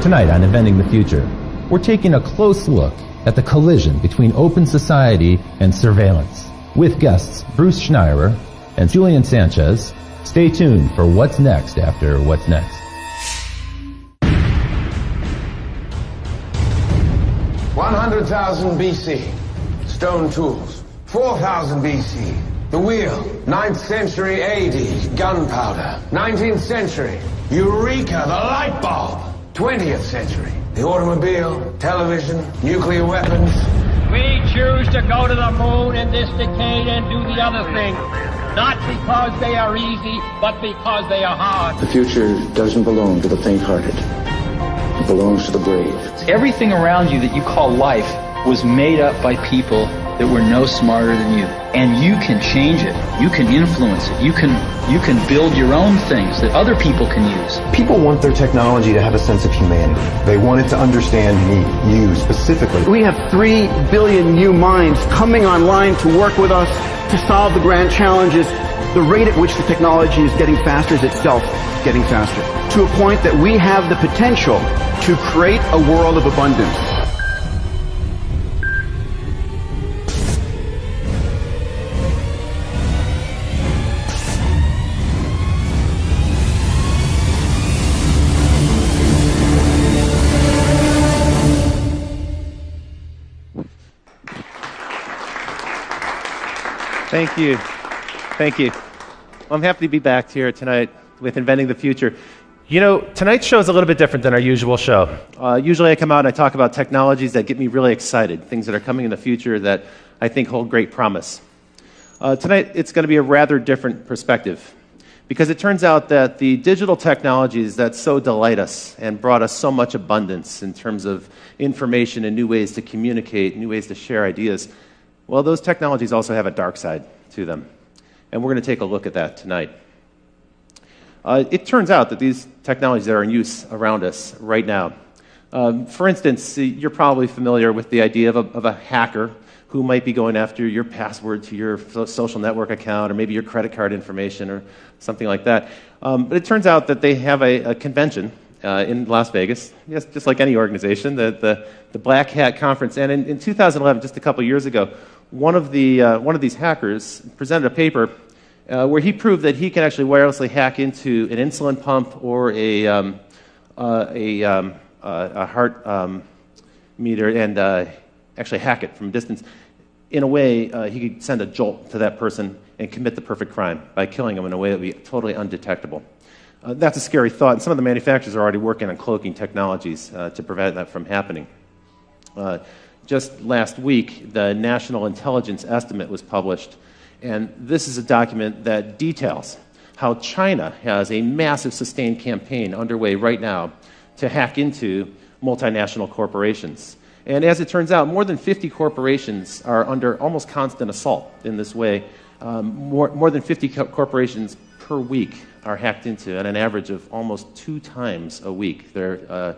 Tonight on Inventing the Future, we're taking a close look at the collision between open society and surveillance. With guests Bruce Schneier and Julian Sanchez, stay tuned for what's next after What's Next. 100,000 BC, stone tools. 4,000 BC, the wheel. 9th century AD, gunpowder. 19th century, Eureka, the light bulb. 20th century, the automobile, television, nuclear weapons. We choose to go to the moon in this decade and do the other thing. Not because they are easy, but because they are hard. The future doesn't belong to the faint-hearted. It belongs to the brave. Everything around you that you call life was made up by people that were no smarter than you. And you can change it. You can influence it. You can build your own things that other people can use. People want their technology to have a sense of humanity. They want it to understand me, you specifically. We have 3 billion new minds coming online to work with us to solve the grand challenges. The rate at which the technology is getting faster is itself getting faster, to a point that we have the potential to create a world of abundance. Thank you. Thank you. Well, I'm happy to be back here tonight with Inventing the Future. You know, tonight's show is a little bit different than our usual show. Usually I come out and I talk about technologies that get me really excited, things that are coming in the future that I think hold great promise. Tonight it's going to be a rather different perspective, because it turns out that the digital technologies that so delight us and brought us so much abundance in terms of information and new ways to communicate, new ways to share ideas, well, those technologies also have a dark side to them. And we're going to take a look at that tonight. It turns out that these technologies that are in use around us right now, for instance, you're probably familiar with the idea of a hacker who might be going after your password to your social network account, or maybe your credit card information or something like that. But it turns out that they have a convention in Las Vegas, yes, just like any organization, the Black Hat Conference. And in 2011, just a couple years ago, one of these hackers presented a paper where he proved that he can actually wirelessly hack into an insulin pump or a heart meter and actually hack it from a distance. In a way, he could send a jolt to that person and commit the perfect crime by killing him in a way that would be totally undetectable. That's a scary thought, and some of the manufacturers are already working on cloaking technologies to prevent that from happening. Just last week, the National Intelligence Estimate was published, and this is a document that details how China has a massive sustained campaign underway right now to hack into multinational corporations. And as it turns out, more than 50 corporations are under almost constant assault in this way. More than 50 corporations per week are hacked into at an average of almost 2 times a week. Their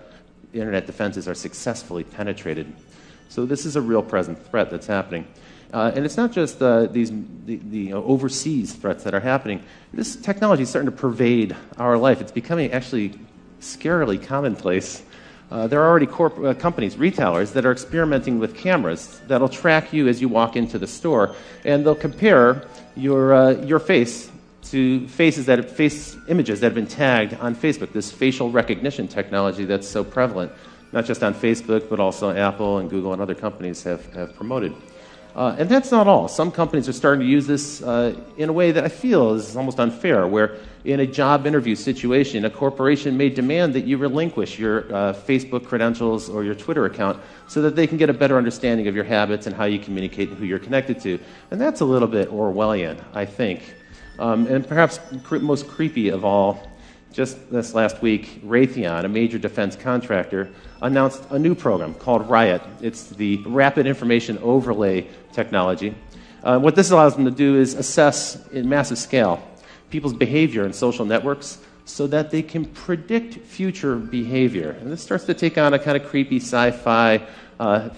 internet defenses are successfully penetrated. So this is a real present threat that's happening. And it's not just the overseas threats that are happening. This technology is starting to pervade our life. It's becoming actually scarily commonplace. There are already companies, retailers, that are experimenting with cameras that'll track you as you walk into the store, and they'll compare your face to face images that have been tagged on Facebook, this facial recognition technology that's so prevalent, not just on Facebook, but also Apple and Google and other companies have promoted. And that's not all. Some companies are starting to use this in a way that I feel is almost unfair, where in a job interview situation, a corporation may demand that you relinquish your Facebook credentials or your Twitter account so that they can get a better understanding of your habits and how you communicate and who you're connected to. And that's a little bit Orwellian, I think. And perhaps most creepy of all, just this last week, Raytheon, a major defense contractor, announced a new program called Riot. It's the Rapid Information Overlay technology. What this allows them to do is assess in massive scale people's behavior in social networks so that they can predict future behavior. And this starts to take on a kind of creepy sci-fi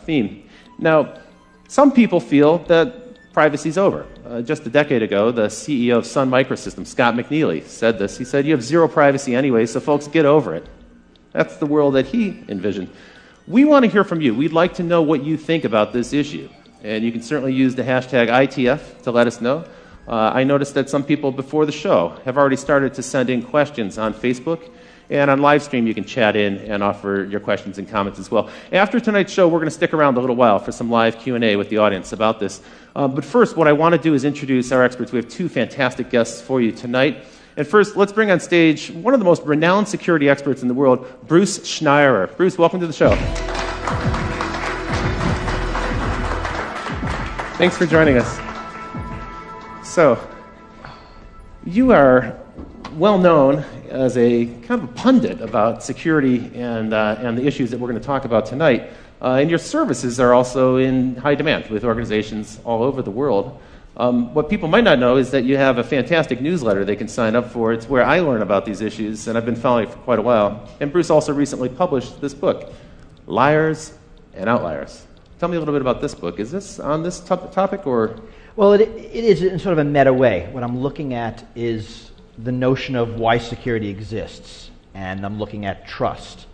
theme. Now, some people feel that privacy's over. Just a decade ago, the CEO of Sun Microsystems, Scott McNealy, said this. He said, "You have zero privacy anyway, so folks, get over it." That's the world that he envisioned. We want to hear from you. We'd like to know what you think about this issue. And you can certainly use the hashtag ITF to let us know. I noticed that some people before the show have already started to send in questions on Facebook. And on live stream, you can chat in and offer your questions and comments as well. After tonight's show, we're going to stick around a little while for some live Q&A with the audience about this. But first, what I want to do is introduce our experts. We have two fantastic guests for you tonight. And first, let's bring on stage one of the most renowned security experts in the world, Bruce Schneier. Bruce, welcome to the show. Thanks for joining us. So, you are well known as a kind of a pundit about security and the issues that we're going to talk about tonight. And your services are also in high demand with organizations all over the world. What people might not know is that you have a fantastic newsletter they can sign up for. It's where I learn about these issues, and I've been following it for quite a while. And Bruce also recently published this book, Liars and Outliers. Tell me a little bit about this book. Is this on this topic, or? Well, it is in sort of a meta way. What I'm looking at is the notion of why security exists, and I'm looking at trust.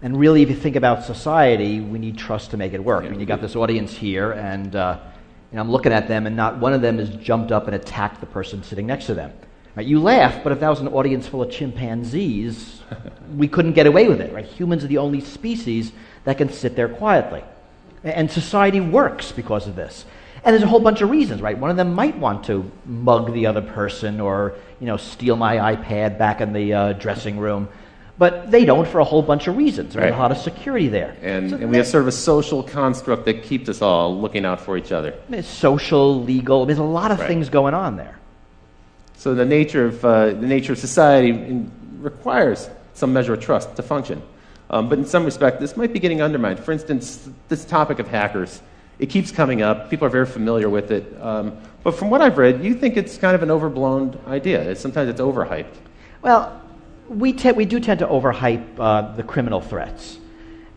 And really, if you think about society, we need trust to make it work. Yeah. I mean, you got this audience here, and I'm looking at them, and not one of them has jumped up and attacked the person sitting next to them. Right? You laugh, but if that was an audience full of chimpanzees, we couldn't get away with it. Right? Humans are the only species that can sit there quietly. And society works because of this. And there's a whole bunch of reasons, right? One of them might want to mug the other person or, steal my iPad back in the dressing room. But they don't for a whole bunch of reasons. Right? There's a lot of security there. And we have sort of a social construct that keeps us all looking out for each other. It's social, legal. There's a lot of things going on there. So the nature of society requires some measure of trust to function. But in some respect, this might be getting undermined. For instance, this topic of hackers. It keeps coming up. People are very familiar with it. But from what I've read, you think it's kind of an overblown idea. Sometimes it's overhyped. Well, we do tend to overhype the criminal threats.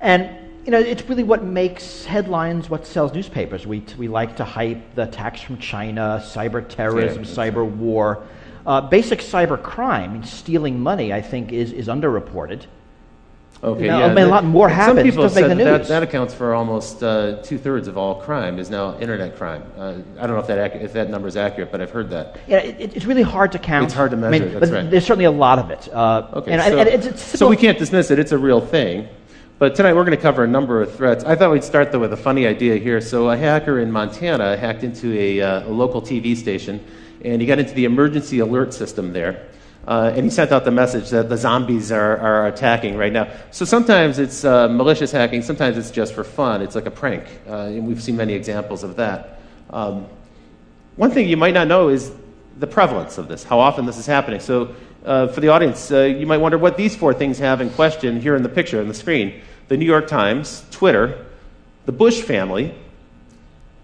And, it's really what makes headlines, what sells newspapers. We like to hype the attacks from China, cyber terrorism, cyber war. Basic cyber crime, stealing money, I think, is underreported. Okay, a lot more happens. Some people have said news. that accounts for almost 2/3 of all crime is now internet crime. I don't know if that number is accurate, but I've heard that. Yeah, it's really hard to count. It's hard to measure. That's but right. There's certainly a lot of it. So we can't dismiss it. It's a real thing. But tonight we're going to cover a number of threats. I thought we'd start though with a funny idea here. So a hacker in Montana hacked into a local TV station, and he got into the emergency alert system there. And he sent out the message that the zombies are attacking right now. So sometimes it's malicious hacking, sometimes it's just for fun. It's like a prank, and we've seen many examples of that. One thing you might not know is the prevalence of this, how often this is happening. So for the audience, you might wonder what these four things have in question here in the picture on the screen. The New York Times, Twitter, the Bush family,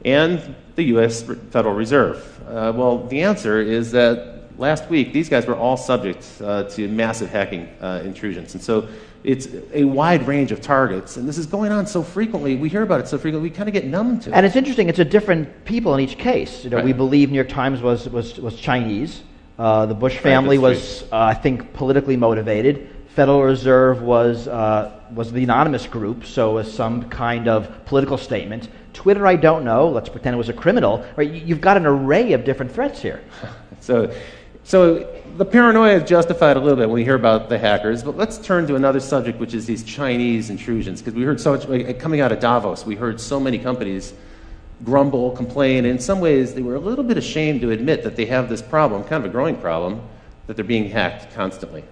and the U.S. Federal Reserve. Well, the answer is that last week, these guys were all subject to massive hacking intrusions. And so it's a wide range of targets. And this is going on so frequently. We hear about it so frequently, we kind of get numb to it. And it's interesting. It's a different people in each case. Right. We believe New York Times was Chinese. The Bush family was, I think, politically motivated. Federal Reserve was the anonymous group, so it was some kind of political statement. Twitter, I don't know. Let's pretend it was a criminal. Right? You've got an array of different threats here. So the paranoia is justified a little bit when we hear about the hackers, but let's turn to another subject, which is these Chinese intrusions, because we heard so much, coming out of Davos, we heard so many companies grumble, complain, and in some ways they were a little bit ashamed to admit that they have this problem, kind of a growing problem, that they're being hacked constantly.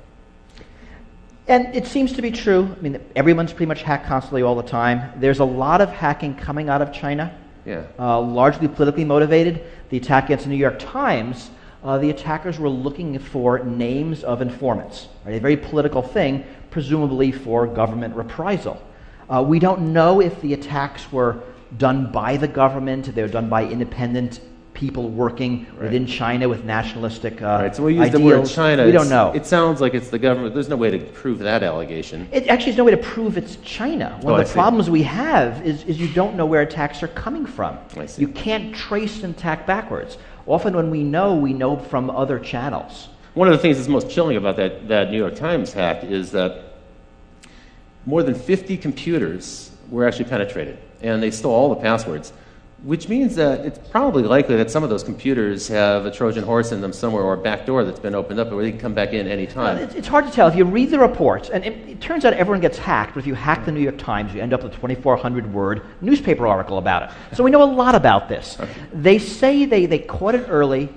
And it seems to be true. I mean, everyone's pretty much hacked constantly all the time. There's a lot of hacking coming out of China, largely politically motivated. The attack against the New York Times, the attackers were looking for names of informants, right? A very political thing, presumably for government reprisal. We don't know if the attacks were done by the government, they were done by independent people working within China with nationalistic So we use ideals. the word China. We don't know. It sounds like it's the government. There's no way to prove that allegation. It actually is no way to prove it's China. One of the problems we have is you don't know where attacks are coming from. You can't trace an attack backwards. Often when we know from other channels. One of the things that's most chilling about that New York Times hack is that more than 50 computers were actually penetrated, and they stole all the passwords, which means that it's probably likely that some of those computers have a Trojan horse in them somewhere, or a back door that's been opened up where they can come back in any time. It's hard to tell. If you read the reports, and it turns out everyone gets hacked, but if you hack the New York Times, you end up with a 2,400-word newspaper article about it. So we know a lot about this. Okay. They say they caught it early.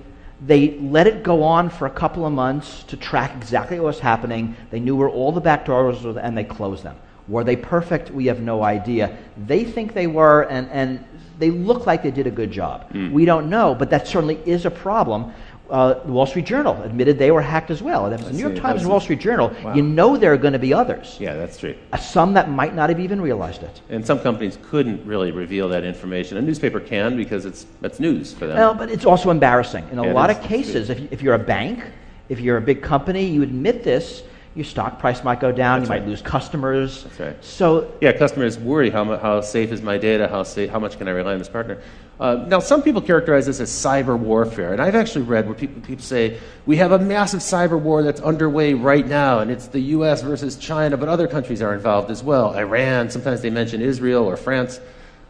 They let it go on for a couple of months to track exactly what was happening. They knew where all the back doors were, and they closed them. Were they perfect? We have no idea. They think they were, and they look like they did a good job. We don't know, but that certainly is a problem. The Wall Street Journal admitted they were hacked as well. The New York Times and Wall Street Journal, wow. You know there are going to be others. Yeah, that's true. Some that might not have even realized it. And some companies couldn't really reveal that information. A newspaper can because that's news for them. Well, but it's also embarrassing. In a lot of cases, if you're a bank, if you're a big company, you admit this, your stock price might go down, you might lose customers. That's right. So yeah, customers worry, how safe is my data, how much can I rely on this partner? Now, some people characterize this as cyber warfare, and I've actually read where people say, we have a massive cyber war that's underway right now, and it's the US versus China, but other countries are involved as well. Iran, sometimes they mention Israel or France.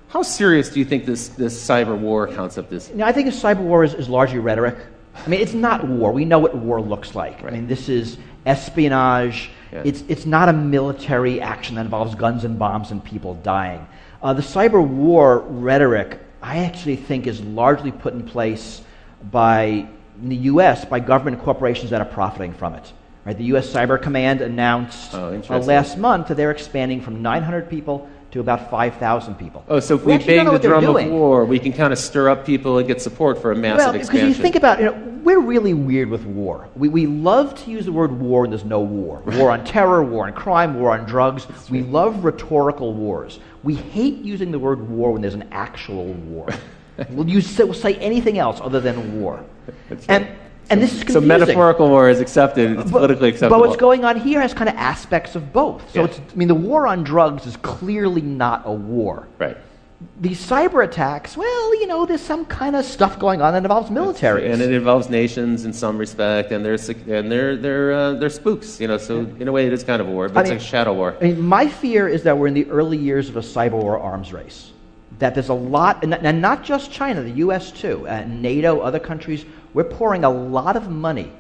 How serious do you think this cyber war concept is? I think a cyber war is largely rhetoric. I mean, it's not war. We know what war looks like. Right. I mean, this is espionage. Yeah. It's not a military action that involves guns and bombs and people dying. The cyber war rhetoric, I actually think, is largely put in place in the U.S. by government corporations that are profiting from it. Right? The U.S. Cyber Command announced last month that they're expanding from 900 people to about 5,000 people. Oh, so if we bang the drum of war, we can kind of stir up people and get support for a massive expansion. Because you think about it, we're really weird with war. We love to use the word war when there's no war. War on terror, war on crime, war on drugs. We love rhetorical wars. We hate using the word war when there's an actual war. We'll say anything else other than war. And this is confusing. So metaphorical war is accepted, it's politically acceptable. But what's going on here has kind of aspects of both. So the war on drugs is clearly not a war. Right. These cyber attacks, well, there's some kind of stuff going on that involves militaries. And it involves nations in some respect, and they're spooks, so in a way it is kind of a war, but it's a shadow war. I mean, my fear is that we're in the early years of a cyber war arms race. That there's a lot, and not just China, the U.S. too, NATO, other countries, we're pouring a lot of money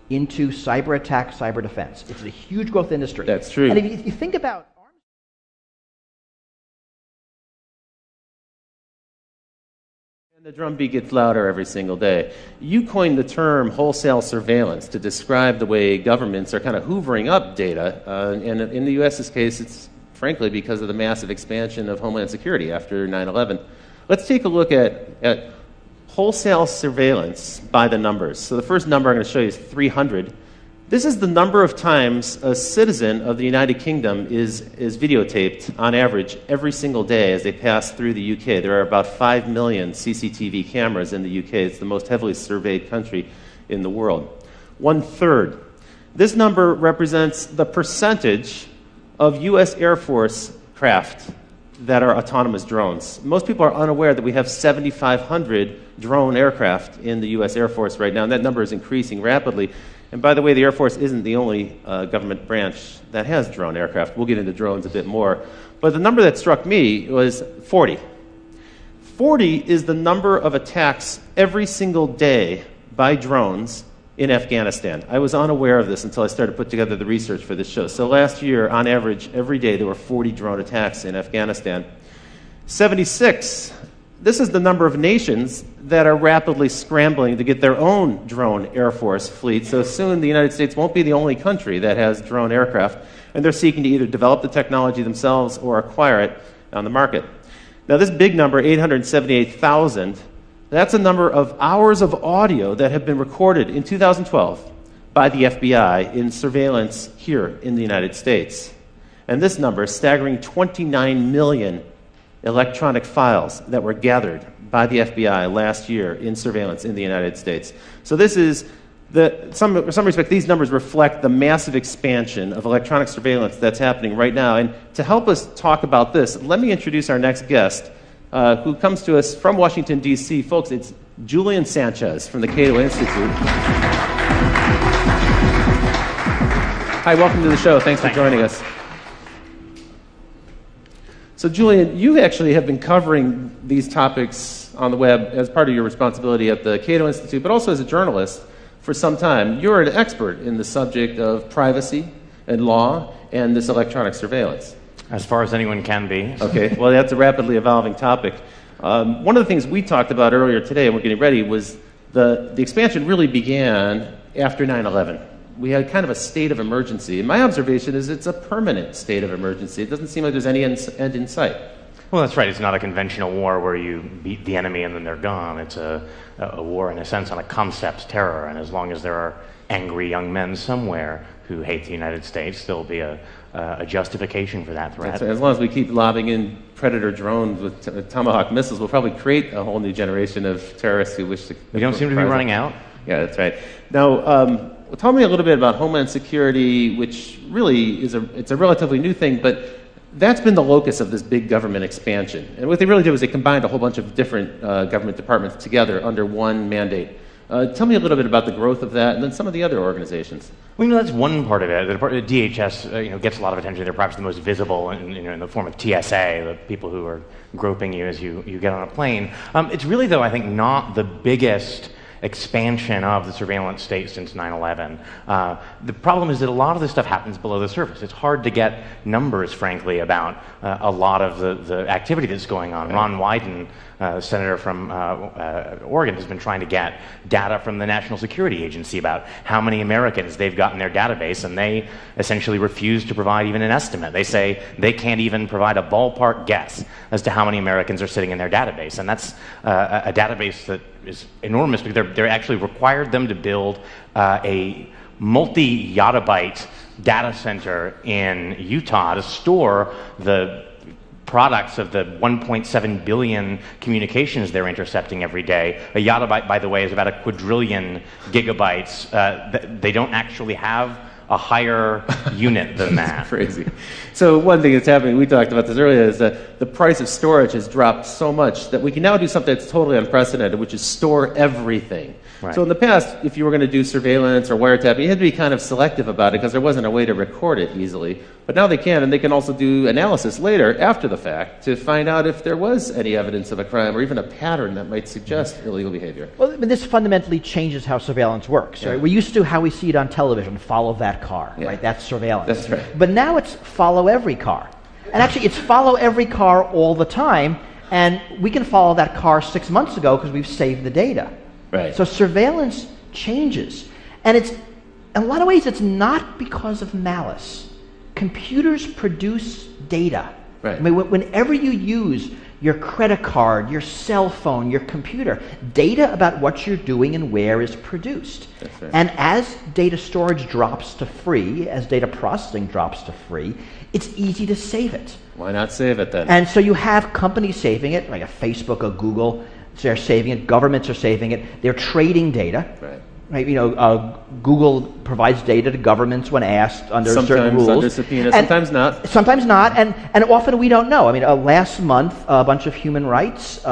into cyber attack, cyber defense. It's a huge growth industry. That's true. And if you think about and the drumbeat gets louder every single day. You coined the term wholesale surveillance to describe the way governments are kind of hoovering up data, and in the U.S.'s case, it's frankly because of the massive expansion of Homeland Security after 9/11. Let's take a look at wholesale surveillance by the numbers. So the first number I'm going to show you is 300. This is the number of times a citizen of the United Kingdom is videotaped on average every single day as they pass through the UK. There are about 5 million CCTV cameras in the UK. It's the most heavily surveyed country in the world. 1/3. This number represents the percentage of U.S. Air Force craft that are autonomous drones. Most people are unaware that we have 7,500 drone aircraft in the U.S. Air Force right now, and that number is increasing rapidly. And by the way, the Air Force isn't the only government branch that has drone aircraft. We'll get into drones a bit more. But the number that struck me was 40. 40 is the number of attacks every single day by drones in Afghanistan. I was unaware of this until I started to put together the research for this show. So last year, on average, every day there were 40 drone attacks in Afghanistan. 76, this is the number of nations that are rapidly scrambling to get their own drone Air Force fleet. So soon the United States won't be the only country that has drone aircraft, and they're seeking to either develop the technology themselves or acquire it on the market. Now this big number, 878,000, that's a number of hours of audio that have been recorded in 2012 by the FBI in surveillance here in the United States. And this number is staggering 29 million electronic files that were gathered by the FBI last year in surveillance in the United States. So this is, in some respect, these numbers reflect the massive expansion of electronic surveillance that's happening right now. And to help us talk about this, let me introduce our next guest, who comes to us from Washington, D.C. Folks, it's Julian Sanchez from the Cato Institute. Hi, welcome to the show. Thanks for joining us. So Julian, you actually have been covering these topics on the web as part of your responsibility at the Cato Institute, but also as a journalist for some time. You're an expert in the subject of privacy and law and this electronic surveillance. As far as anyone can be. Okay, well, that's a rapidly evolving topic. One of the things we talked about earlier today, and we're getting ready, was the expansion really began after 9/11. We had kind of a state of emergency. And my observation is it's a permanent state of emergency. It doesn't seem like there's any end in sight. Well, that's right. It's not a conventional war where you beat the enemy and then they're gone. It's a war, in a sense, on a concept terror. And as long as there are angry young men somewhere who hate the United States, there'll be a justification for that threat. That's right. As long as we keep lobbing in Predator drones with Tomahawk missiles, we'll probably create a whole new generation of terrorists who wish to... We don't seem to be running out. Yeah, that's right. Now, tell me a little bit about Homeland Security, which really it's a relatively new thing, but that's been the locus of this big government expansion. And what they really did was they combined a whole bunch of different government departments together under one mandate. Tell me a little bit about the growth of that and then some of the other organizations. Well, that's one part of it. The DHS gets a lot of attention. They're perhaps the most visible in the form of TSA, the people who are groping you as you get on a plane. It's really, though, I think, not the biggest expansion of the surveillance state since 9/11. The problem is that a lot of this stuff happens below the surface. It's hard to get numbers, frankly, about a lot of the activity that's going on. Ron Wyden, senator from Oregon, has been trying to get data from the National Security Agency about how many Americans they've got in their database, and they essentially refuse to provide even an estimate. They say they can't even provide a ballpark guess as to how many Americans are sitting in their database, and that's a database that is enormous because they're actually required them to build a multi-yottabyte data center in Utah to store the products of the 1.7 billion communications they're intercepting every day. A yottabyte, by the way, is about a quadrillion gigabytes. They don't actually have a higher unit than that. Crazy. So one thing that's happening, we talked about this earlier, is that the price of storage has dropped so much that we can now do something that's totally unprecedented, which is store everything. Right. So in the past, if you were going to do surveillance or wiretapping, you had to be kind of selective about it because there wasn't a way to record it easily. But now they can, and they can also do analysis later, after the fact, to find out if there was any evidence of a crime or even a pattern that might suggest illegal behavior. Well, this fundamentally changes how surveillance works. Yeah. Right? We used to, how we see it on television, follow that car, Yeah. right? That's surveillance. That's right. But now it's follow every car. And actually, it's follow every car all the time, and we can follow that car 6 months ago because we've saved the data. Right. So surveillance changes. And it's, in a lot of ways, it's not because of malice. Computers produce data. Right. I mean, whenever you use your credit card, your cell phone, your computer, data about what you're doing and where is produced. That's right. And as data storage drops to free, as data processing drops to free, it's easy to save it. Why not save it then? And so you have companies saving it, like a Facebook, a Google, they're saving it, governments are saving it, they're trading data. Right. Right, Google provides data to governments when asked under certain rules. Sometimes under subpoena, sometimes not. Sometimes not, and often we don't know. I mean, last month, a bunch of human rights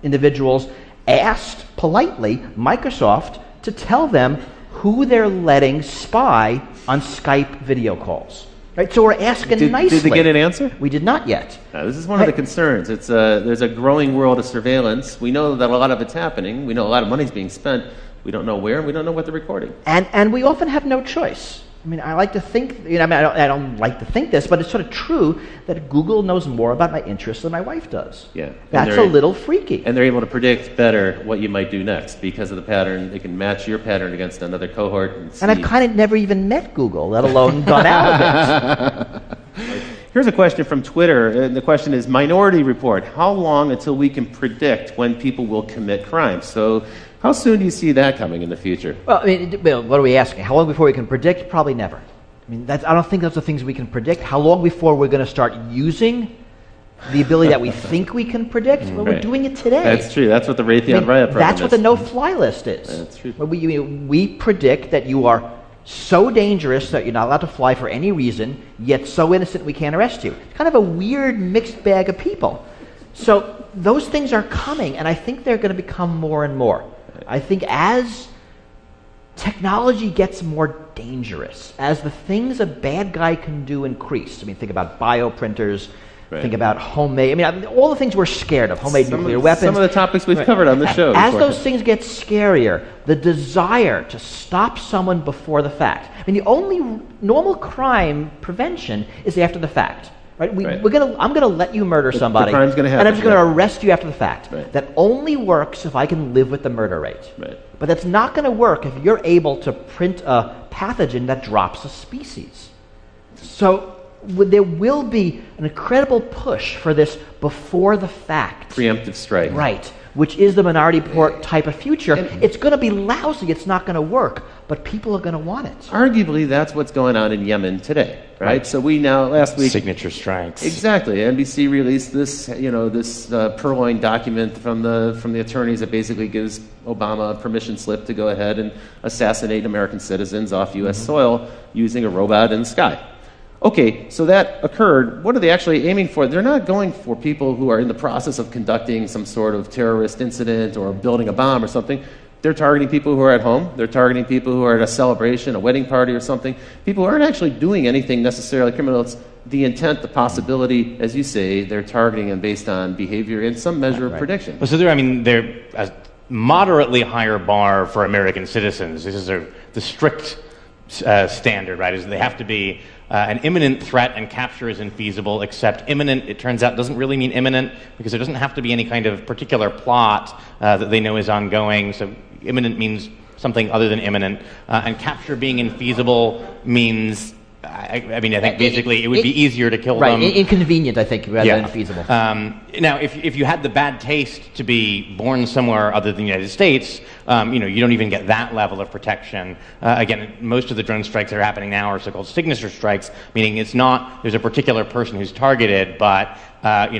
individuals asked politely Microsoft to tell them who they're letting spy on Skype video calls. Right, so we're asking nicely. Did they get an answer? We did not yet. Now, this is one of the concerns. There's a growing world of surveillance. We know that a lot of it's happening. We know a lot of money's being spent. We don't know where, and we don't know what they're recording. And we often have no choice. I mean, I like to think, I don't like to think this, but it's sort of true that Google knows more about my interests than my wife does. Yeah. That's a little freaky. And they're able to predict better what you might do next because of the pattern. They can match your pattern against another cohort. And I've kind of never even met Google, let alone gone out of it. Here's a question from Twitter, and the question is, Minority Report, how long until we can predict when people will commit crimes? So how soon do you see that coming in the future? Well, I mean, what are we asking? How long before we can predict? Probably never. I mean, I don't think those are things we can predict. How long before we're going to start using the ability that we think we can predict? Well, we're doing it today. That's true. That's what the Raytheon Riot program That's what the no-fly list is. That's true. We predict that you are so dangerous that you're not allowed to fly for any reason, yet so innocent we can't arrest you. It's kind of a weird mixed bag of people. So those things are coming, and I think they're going to become more and more. I think as technology gets more dangerous, as the things a bad guy can do increase, I mean, think about bioprinters, Think about homemade, all the things we're scared of, homemade nuclear weapons. Some of the topics we've covered on the show. As those things get scarier, the desire to stop someone before the fact. The only normal crime prevention is after the fact. Right? I'm going to let you murder somebody, the crime's gonna happen, and I'm just going to arrest you after the fact. That only works if I can live with the murder rate. But that's not going to work if you're able to print a pathogen that drops a species. So there will be an incredible push for this before the fact. Preemptive strike. Right, which is the Minority Report type of future. It's going to be lousy, it's not going to work, but people are going to want it. Arguably, that's what's going on in Yemen today, right? So we now, last week... Signature strikes. Exactly. NBC released this, this purloined document from the attorneys that basically gives Obama a permission slip to go ahead and assassinate American citizens off U.S. soil using a robot in the sky. Okay, so that occurred. What are they actually aiming for? They're not going for people who are in the process of conducting some sort of terrorist incident or building a bomb or something. They're targeting people who are at home. They're targeting people who are at a celebration, a wedding party or something. People who aren't actually doing anything necessarily criminal. It's the intent, the possibility, as you say, they're targeting them based on behavior and some measure of prediction. So they're a moderately higher bar for American citizens. This is the strict standard, right? Is they have to be an imminent threat, and capture is infeasible, except imminent, it turns out, doesn't really mean imminent, because there doesn't have to be any kind of particular plot that they know is ongoing. So imminent means something other than imminent. And capture being infeasible means, I think basically it would be easier to kill them. Right, inconvenient, I think, rather than feasible. Now, if you had the bad taste to be born somewhere other than the United States, you don't even get that level of protection. Again, most of the drone strikes that are happening now are so-called signature strikes, meaning it's not there's a particular person who's targeted, but 5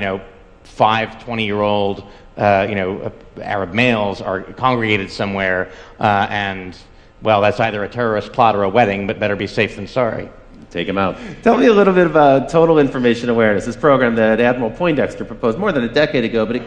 20-year-old Arab males are congregated somewhere, and well, that's either a terrorist plot or a wedding, but better be safe than sorry. Take him out. Tell me a little bit about total information awareness, this program that Admiral Poindexter proposed more than a decade ago, but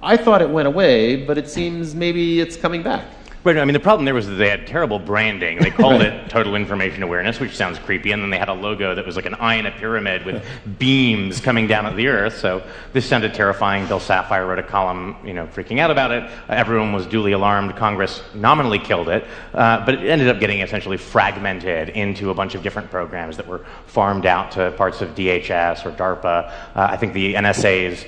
I thought it went away, but it seems maybe it's coming back. Right, the problem there was that they had terrible branding. They called it Total Information Awareness, which sounds creepy, and then they had a logo that was like an eye in a pyramid with beams coming down at the earth, so this sounded terrifying. Bill Sapphire wrote a column, freaking out about it. Everyone was duly alarmed. Congress nominally killed it, but it ended up getting essentially fragmented into a bunch of different programs that were farmed out to parts of DHS or DARPA. I think the NSA's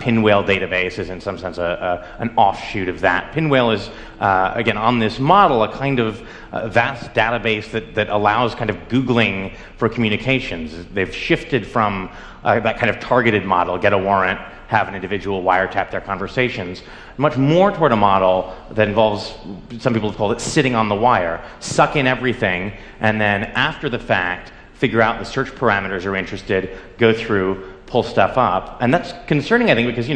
Pinwheel database is in some sense an offshoot of that. Pinwheel is, again, on this model, a kind of vast database that allows kind of Googling for communications. They've shifted from that kind of targeted model, get a warrant, have an individual wiretap their conversations, much more toward a model that involves, some people have called it sitting on the wire, suck in everything, and then after the fact, figure out the search parameters you're interested, go through, pull stuff up. And that's concerning, I think, because,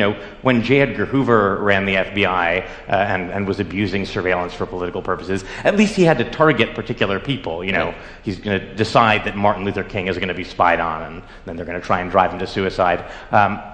when J. Edgar Hoover ran the FBI and was abusing surveillance for political purposes, at least he had to target particular people. He's going to decide that Martin Luther King is going to be spied on, and then they're going to try and drive him to suicide.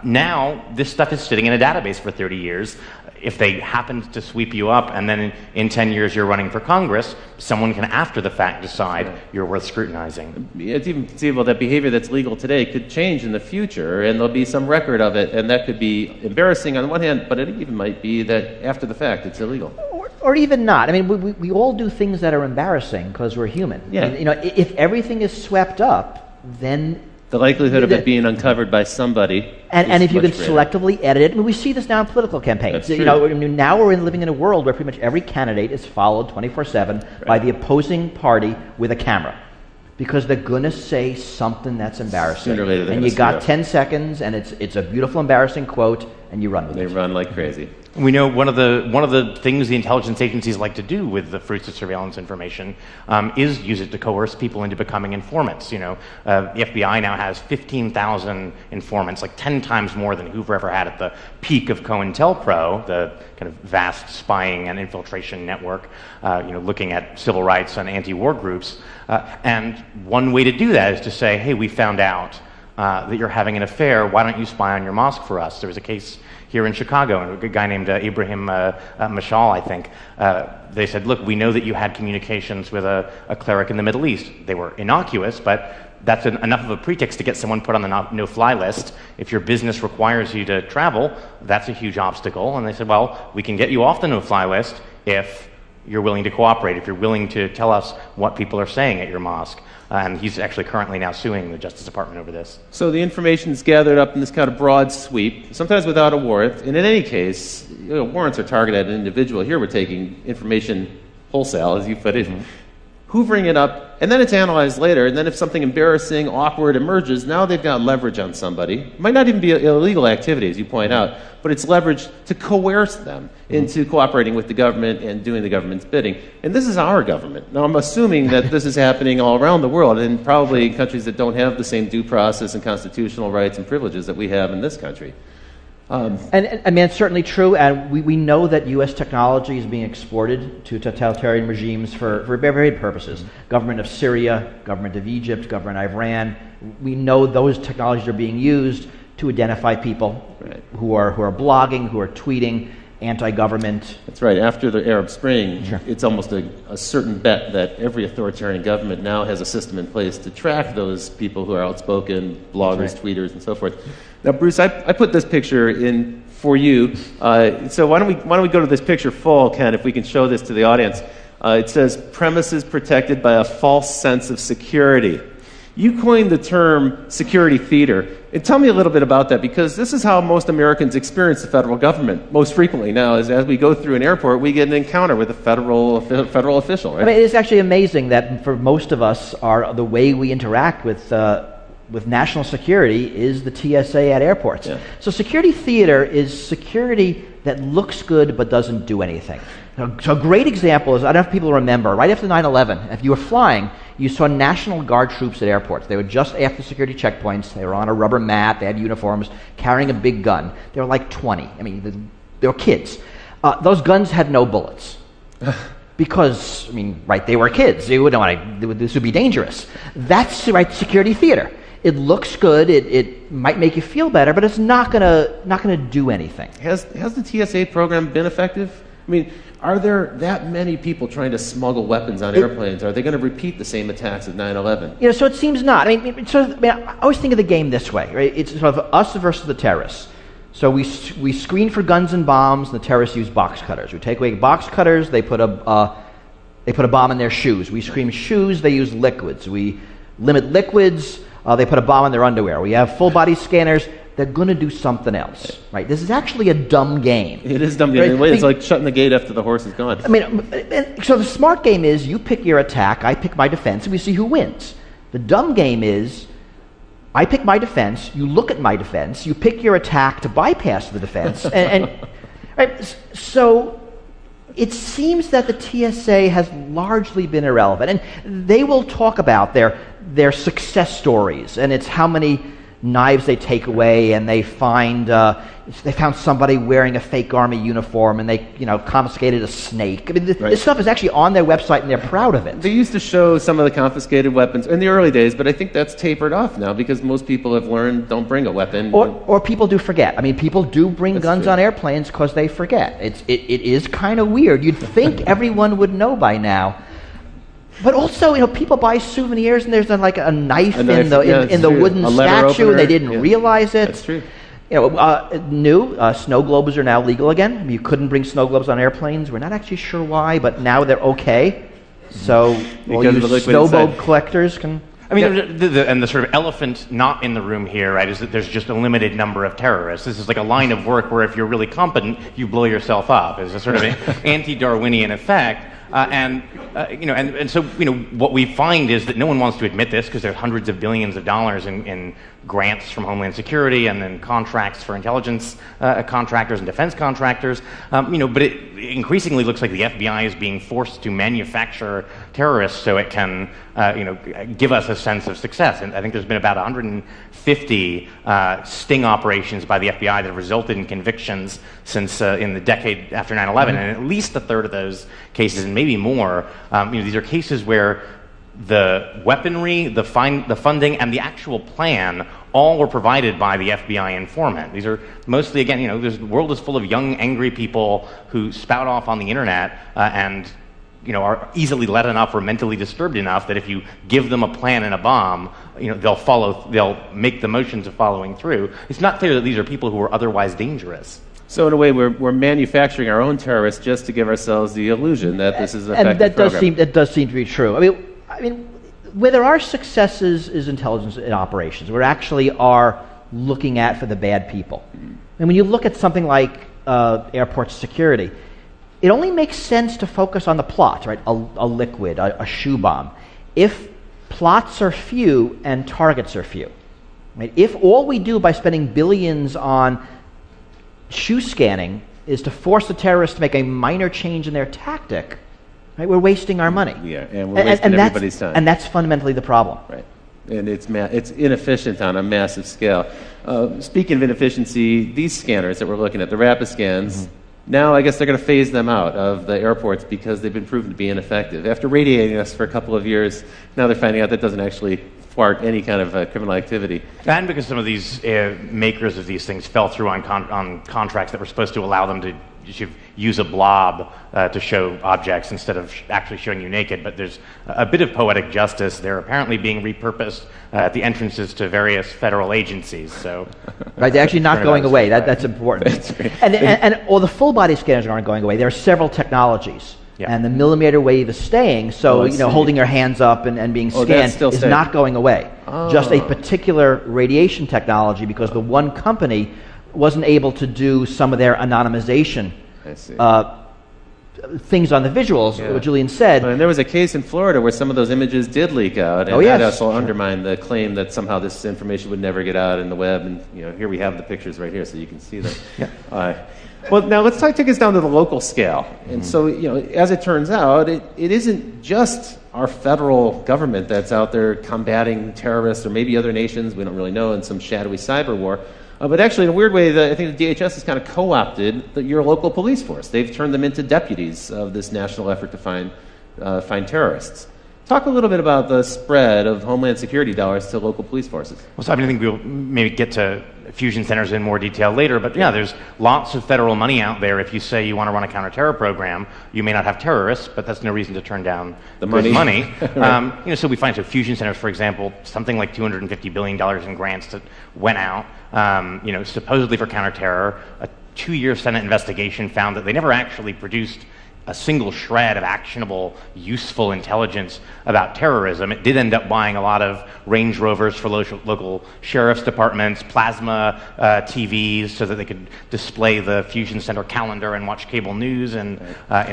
Now, this stuff is sitting in a database for 30 years. If they happen to sweep you up and then in 10 years you're running for Congress, someone can after the fact decide you're worth scrutinizing. It's even conceivable that behavior that's legal today could change in the future, and there'll be some record of it, and that could be embarrassing on the one hand, but it even might be that after the fact it's illegal. Or even not. We all do things that are embarrassing because we're human. Yeah. If everything is swept up, then the likelihood of it being uncovered by somebody, and if you can greater. Selectively edit it, we see this now in political campaigns. That's true. Now we're living in a world where pretty much every candidate is followed 24/7 by the opposing party with a camera, because they're going to say something that's embarrassing. Sooner or later, and you got 10 seconds, and it's a beautiful, embarrassing quote, and you run with it. They run like crazy. We know one of the things the intelligence agencies like to do with the fruits of surveillance information is use it to coerce people into becoming informants. The FBI now has 15,000 informants, like 10 times more than Hoover ever had at the peak of COINTELPRO, the kind of vast spying and infiltration network, looking at civil rights and anti-war groups. And one way to do that is to say, hey, we found out that you're having an affair. Why don't you spy on your mosque for us? There was a case here in Chicago, a guy named Ibrahim Mashal, I think. They said, look, we know that you had communications with a cleric in the Middle East. They were innocuous, but that's enough of a pretext to get someone put on the no-fly list. If your business requires you to travel, that's a huge obstacle. And they said, well, we can get you off the no-fly list if you're willing to cooperate, if you're willing to tell us what people are saying at your mosque. And he's actually currently now suing the Justice Department over this. So the information is gathered up in this kind of broad sweep, sometimes without a warrant. And in any case, warrants are targeted at an individual. Here we're taking information wholesale, as you put it, hoovering it up, and then it's analyzed later. And then if something embarrassing, awkward emerges, now they've got leverage on somebody. It might not even be illegal activity, as you point out, but it's leverage to coerce them into cooperating with the government and doing the government's bidding. And this is our government. Now, I'm assuming that this is happening all around the world, and probably in countries that don't have the same due process and constitutional rights and privileges that we have in this country. And I mean, it's certainly true, and we know that U.S. technology is being exported to totalitarian regimes for varied purposes. Government of Syria, government of Egypt, government of Iran. We know those technologies are being used to identify people who are blogging, who are tweeting, anti-government. That's right. After the Arab Spring, it's almost a certain bet that every authoritarian government now has a system in place to track those people who are outspoken, bloggers, tweeters, and so forth. Now, Bruce, I put this picture in for you. So why don't we go to this picture full, Ken, if we can show this to the audience. It says, premises protected by a false sense of security. You coined the term security theater. And tell me a little bit about that, because this is how most Americans experience the federal government most frequently now. As we go through an airport, we get an encounter with a federal official, right? I mean, it's actually amazing that for most of us, the way we interact with national security is the TSA at airports. Yeah. So security theater is security that looks good but doesn't do anything. So a great example is, I don't know if people remember, right after 9/11, if you were flying, you saw National Guard troops at airports. They were just after security checkpoints. They were on a rubber mat. They had uniforms, carrying a big gun. They were like 20. I mean, they were kids. Those guns had no bullets. Because, I mean, right, they were kids. This would be dangerous. That's security theater. It looks good. It might make you feel better, but it's not gonna do anything. Has the TSA program been effective? I mean, are there that many people trying to smuggle weapons on airplanes? Are they going to repeat the same attacks of 9/11? So it seems not. I mean, I always think of the game this way, right? It's sort of us versus the terrorists. So we screen for guns and bombs, and the terrorists use box cutters. We take away box cutters, they put a bomb in their shoes. We screen shoes, they use liquids. We limit liquids, they put a bomb in their underwear. We have full body scanners. They're going to do something else, right? This is actually a dumb game. It is dumb game. Right? It's like shutting the gate after the horse is gone. I mean, so the smart game is you pick your attack, I pick my defense, and we see who wins. The dumb game is I pick my defense, you look at my defense, you pick your attack to bypass the defense, and right? So it seems that the TSA has largely been irrelevant, and they will talk about their success stories, and it's how many knives they take away, and they found somebody wearing a fake army uniform, and they confiscated a snake. I mean, this stuff is actually on their website, and they're proud of it. They used to show some of the confiscated weapons in the early days, but I think that's tapered off now because most people have learned don't bring a weapon. Or people do forget. I mean, people do bring guns on airplanes because they forget. It is kind of weird. You'd think everyone would know by now. But also, people buy souvenirs, and there's like a knife in the wooden statue, and they didn't realize it. That's true. Snow globes are now legal again. I mean, you couldn't bring snow globes on airplanes. We're not actually sure why, but now they're okay. So all you snow globe collectors can. I mean, and the sort of elephant not in the room here, right, is that there's just a limited number of terrorists. This is like a line of work where if you're really competent, you blow yourself up. It's a sort of an anti-Darwinian effect. So what we find is that no one wants to admit this because there's hundreds of billions of dollars in grants from Homeland Security and then contracts for intelligence contractors and defense contractors. But it increasingly looks like the FBI is being forced to manufacture terrorists so it can give us a sense of success. And I think there's been about 150 sting operations by the FBI that have resulted in convictions since in the decade after 9/11, and at least a third of those cases, and maybe more, these are cases where the weaponry, the funding, and the actual plan all were provided by the FBI informant. These are mostly, again, the world is full of young, angry people who spout off on the internet and are easily led enough or mentally disturbed enough that if you give them a plan and a bomb, they'll make the motions of following through. It's not clear that these are people who are otherwise dangerous. So in a way, we're manufacturing our own terrorists just to give ourselves the illusion that this is an effective program. That does seem to be true. I mean, where there are successes is intelligence in operations. We actually are looking at for the bad people. And when you look at something like airport security, it only makes sense to focus on the plot, right? A liquid, a shoe bomb. If plots are few and targets are few, right? If all we do by spending billions on shoe scanning is to force the terrorists to make a minor change in their tactic, right? We're wasting our money. Yeah, and we're wasting everybody's time. And that's fundamentally the problem. Right. And it's inefficient on a massive scale. Speaking of inefficiency, these scanners that we're looking at, the rapid scans, now I guess they're going to phase them out of the airports because they've been proven to be ineffective. After radiating us for a couple of years, now they're finding out that doesn't actually thwart any kind of criminal activity. And because some of these makers of these things fell through on contracts that were supposed to allow them to use a blob to show objects instead of actually showing you naked. But there's a bit of poetic justice. They're apparently being repurposed at the entrances to various federal agencies. So, right, they're actually not going away. That's important. That's right. And all the full body scanners aren't going away. There are several technologies. Yeah. And the millimeter wave is staying, so holding your hands up and being scanned is not going away. Just a particular radiation technology, because the one company wasn't able to do some of their anonymization things on the visuals, what Julian said. And there was a case in Florida where some of those images did leak out, and that also undermined the claim that somehow this information would never get out in the web. And here we have the pictures right here, so you can see them. Well, now let's take us down to the local scale. And so, as it turns out, it isn't just our federal government that's out there combating terrorists, or maybe other nations, we don't really know, in some shadowy cyber war. But actually, in a weird way, I think the DHS has kind of co-opted your local police force. They've turned them into deputies of this national effort to find terrorists. Talk a little bit about the spread of Homeland Security dollars to local police forces. Well, so I think we'll maybe get to fusion centers in more detail later, but there's lots of federal money out there. If you say you want to run a counterterror program, you may not have terrorists, but that's no reason to turn down the money. Right. So we find fusion centers, for example, something like $250 billion in grants that went out, supposedly for counterterror. A 2-year Senate investigation found that they never actually produced a single shred of actionable, useful intelligence about terrorism. It did end up buying a lot of Range Rovers for local sheriff's departments, plasma TVs so that they could display the Fusion Center calendar and watch cable news in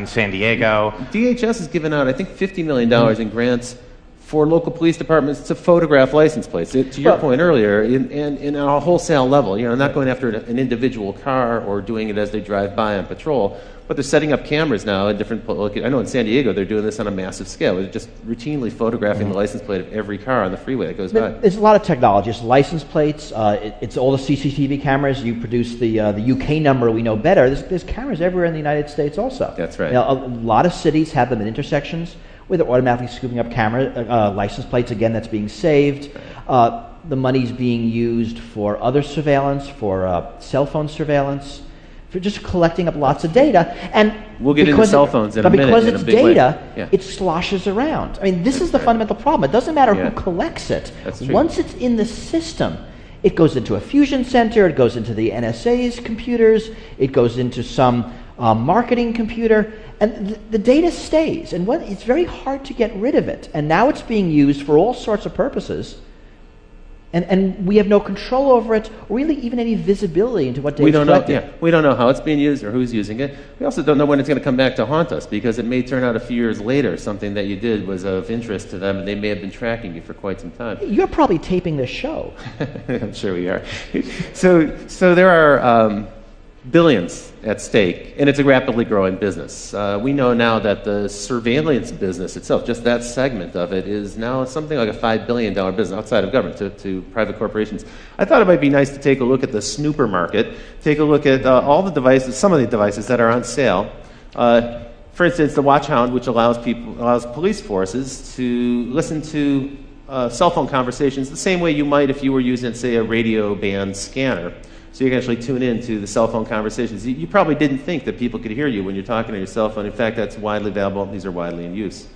San Diego. DHS has given out, I think, $50 million in grants for local police departments to photograph license plates. To your point earlier, in a wholesale level, not going after an individual car or doing it as they drive by on patrol, but they're setting up cameras now at different locations. I know in San Diego they're doing this on a massive scale. They're just routinely photographing the license plate of every car on the freeway that goes by. There's a lot of technology. It's license plates. It's all the CCTV cameras. You produce the UK number, we know better. There's cameras everywhere in the United States also. That's right. A lot of cities have them in intersections where they're automatically scooping up license plates. Again, that's being saved. The money's being used for other surveillance, for cell phone surveillance, for just collecting up lots of data. And we'll get into cell phones in a minute. But because it's data, it sloshes around. I mean, this is the fundamental problem. It doesn't matter who collects it. Once it's in the system, it goes into a fusion center, it goes into the NSA's computers, it goes into some marketing computer, and the data stays. And it's very hard to get rid of it. And now it's being used for all sorts of purposes. And we have no control over it, or really even any visibility into what data is collected. We don't know how it's being used or who's using it. We also don't know when it's going to come back to haunt us, because it may turn out a few years later something that you did was of interest to them, and they may have been tracking you for quite some time. You're probably taping this show. I'm sure we are. So there are billions at stake, and it's a rapidly growing business. We know now that the surveillance business itself, just that segment of it, is now something like a $5 billion business outside of government to private corporations. I thought it might be nice to take a look at the snooper market, take a look at all the devices, some of the devices that are on sale. For instance, the Watch Hound, which allows police forces to listen to cell phone conversations the same way you might if you were using, say, a radio band scanner. So you can actually tune in to the cell phone conversations. You probably didn't think that people could hear you when you're talking on your cell phone. In fact, that's widely available. These are widely in use.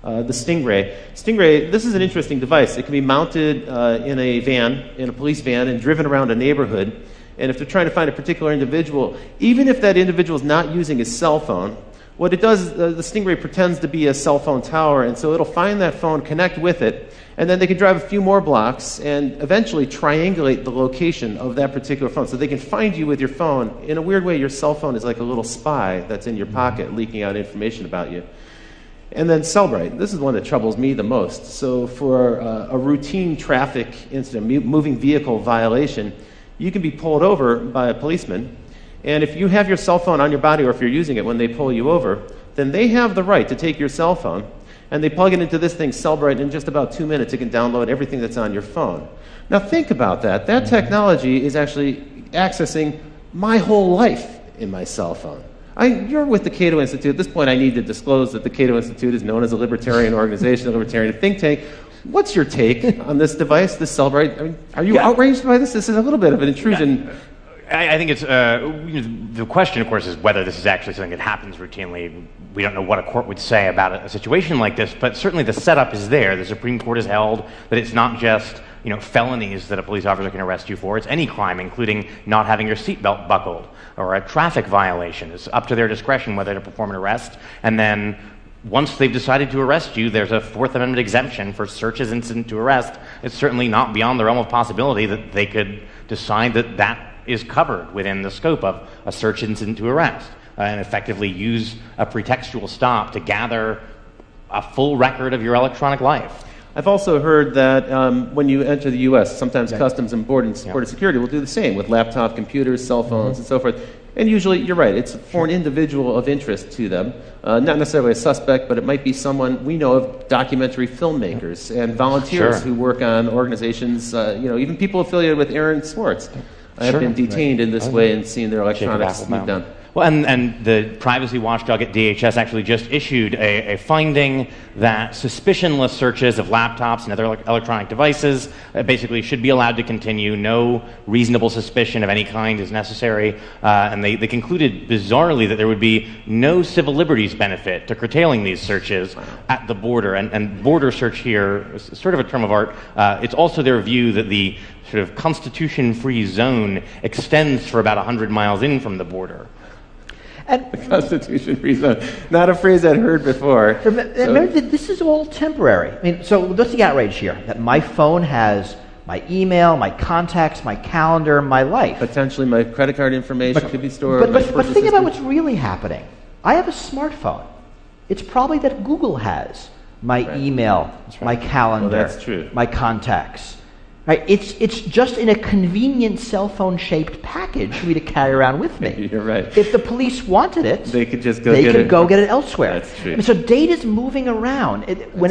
The Stingray. Stingray, this is an interesting device. It can be mounted in a police van, and driven around a neighborhood. And if they're trying to find a particular individual, even if that individual is not using his cell phone, what it does is the Stingray pretends to be a cell phone tower, and so it'll find that phone, connect with it, and then they can drive a few more blocks and eventually triangulate the location of that particular phone. So they can find you with your phone. In a weird way, your cell phone is like a little spy that's in your pocket, leaking out information about you. And then Cellbrite. This is one that troubles me the most. So for a routine traffic incident, moving vehicle violation, you can be pulled over by a policeman, and if you have your cell phone on your body, or if you're using it when they pull you over, then they have the right to take your cell phone, and they plug it into this thing, Cellbrite, and in just about 2 minutes it can download everything that's on your phone. Now think about that. That technology is actually accessing my whole life in my cell phone. You're with the Cato Institute. At this point, I need to disclose that the Cato Institute is known as a libertarian organization, a libertarian think tank. What's your take on this device, this Cellbrite? I mean, are you outraged by this? This is a little bit of an intrusion. I think it's the question, of course, is whether this is actually something that happens routinely. We don't know what a court would say about a situation like this, but certainly the setup is there. The Supreme Court has held that it's not just felonies that a police officer can arrest you for. It's any crime, including not having your seatbelt buckled or a traffic violation. It's up to their discretion whether to perform an arrest, and then once they've decided to arrest you, there's a Fourth Amendment exemption for searches incident to arrest. It's certainly not beyond the realm of possibility that they could decide that that is covered within the scope of a search incident to arrest, and effectively use a pretextual stop to gather a full record of your electronic life. I've also heard that when you enter the U.S., sometimes Customs and Border Security will do the same with laptop computers, cell phones, and so forth. And usually, you're right, it's for an individual of interest to them. Not necessarily a suspect, but it might be someone we know of, documentary filmmakers and volunteers who work on organizations, even people affiliated with Aaron Swartz have been detained in this way and seen their electronics moved down. Well, and the privacy watchdog at DHS actually just issued a finding that suspicionless searches of laptops and other electronic devices basically should be allowed to continue. No reasonable suspicion of any kind is necessary. And they concluded, bizarrely, that there would be no civil liberties benefit to curtailing these searches at the border. And border search here is sort of a term of art. It's also their view that the sort of constitution-free zone extends for about 100 miles in from the border. And the Constitution-free zone. Not a phrase I'd heard before. Remember, this is all temporary. I mean, so what's the outrage here? That my phone has my email, my contacts, my calendar, my life. Potentially my credit card information could be stored. But think about what's really happening. I have a smartphone. It's probably that Google has my email, my calendar, my contacts. Right? It's just in a convenient cell phone-shaped package for me to carry around with me. You're right. If the police wanted it, they could just go get it. Go get it elsewhere. That's true. I mean, so data's moving around. One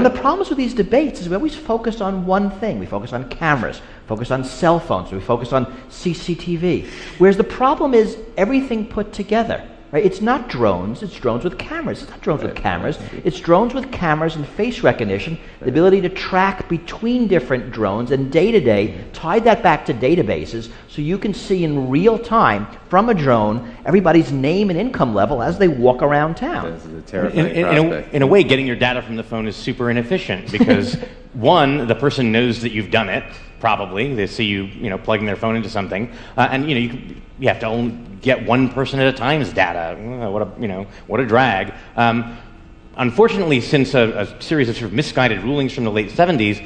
of the problems with these debates is we always focus on one thing. We focus on cameras, focus on cell phones, we focus on CCTV. Whereas the problem is everything put together. Right? It's not drones, it's drones with cameras. It's not drones with cameras. It's drones with cameras and face recognition, the ability to track between different drones and day-to-day, tie that back to databases so you can see in real time from a drone everybody's name and income level as they walk around town. This is a terrifying prospect. In a way, getting your data from the phone is super inefficient because, one, the person knows that you've done it, probably. They see you plugging their phone into something, and you have to only get one person at a time's data. What a drag. Unfortunately, since a series of sort of misguided rulings from the late 70s,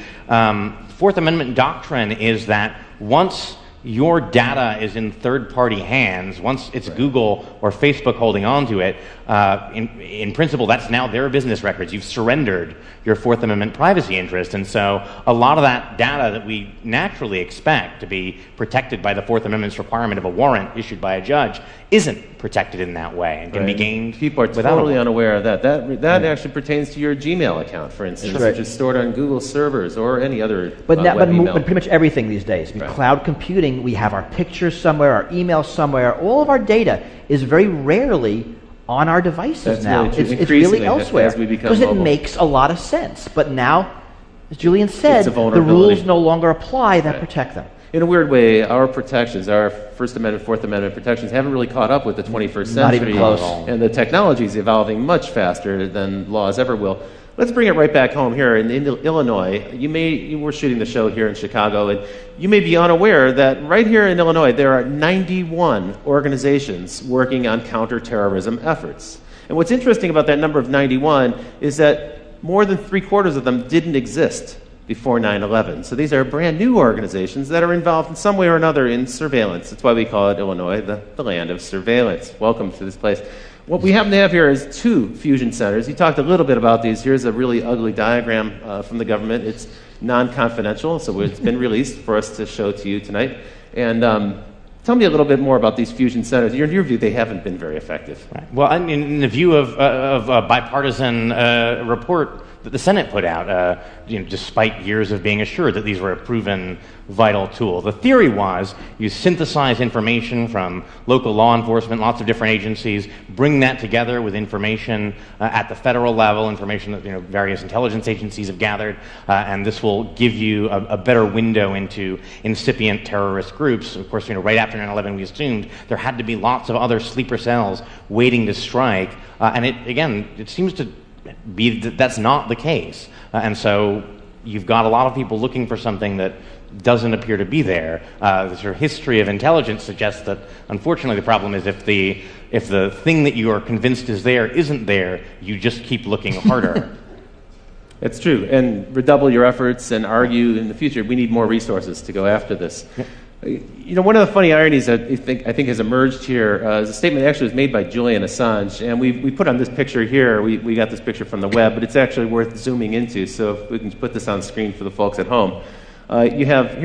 Fourth Amendment doctrine is that once your data is in third-party hands, once it's Google or Facebook holding on to it, in principle, that's now their business records. You've surrendered your Fourth Amendment privacy interest. And so a lot of that data that we naturally expect to be protected by the Fourth Amendment's requirement of a warrant issued by a judge isn't protected in that way and can be gained. People are totally unaware of that. That actually pertains to your Gmail account, for instance, which is stored on Google servers or any other but pretty much everything these days. I mean, cloud computing, we have our pictures somewhere, our emails somewhere. All of our data is very rarely on our devices now. Really it's really elsewhere because it makes a lot of sense. But now As Julian said, It's a the vulnerability. rules no longer apply that protect them. In a weird way, our protections, our First Amendment, Fourth Amendment protections, haven't really caught up with the 21st century. Not even close. And the technology is evolving much faster than laws ever will. Let's bring it right back home here in Illinois. You were shooting the show here in Chicago, and you may be unaware that right here in Illinois, there are 91 organizations working on counterterrorism efforts. And what's interesting about that number of 91 is that more than 3/4 of them didn't exist before 9/11. So these are brand new organizations that are involved in some way or another in surveillance. That's why we call it Illinois, the land of surveillance. Welcome to this place. What we happen to have here is 2 fusion centers. You talked a little bit about these. Here's a really ugly diagram from the government. It's non-confidential, so it's been released for us to show to you tonight. And tell me a little bit more about these fusion centers. In your view, they haven't been very effective. Right. Well, in the view of a bipartisan report that the Senate put out, despite years of being assured that these were a proven vital tool. The theory was you synthesize information from local law enforcement, lots of different agencies, bring that together with information at the federal level, information that various intelligence agencies have gathered, and this will give you a better window into incipient terrorist groups. Of course, right after 9/11, we assumed there had to be lots of other sleeper cells waiting to strike, and it seems to be that's not the case, and so you've got a lot of people looking for something that doesn't appear to be there. The sort of history of intelligence suggests that, unfortunately, the problem is if the thing that you are convinced is there isn't there, you just keep looking harder. It's true, and redouble your efforts and argue in the future. We need more resources to go after this. One of the funny ironies that I think has emerged here is a statement that actually was made by Julian Assange, and we put on this picture here. We got this picture from the web, but it's actually worth zooming into. So if we can put this on screen for the folks at home, you have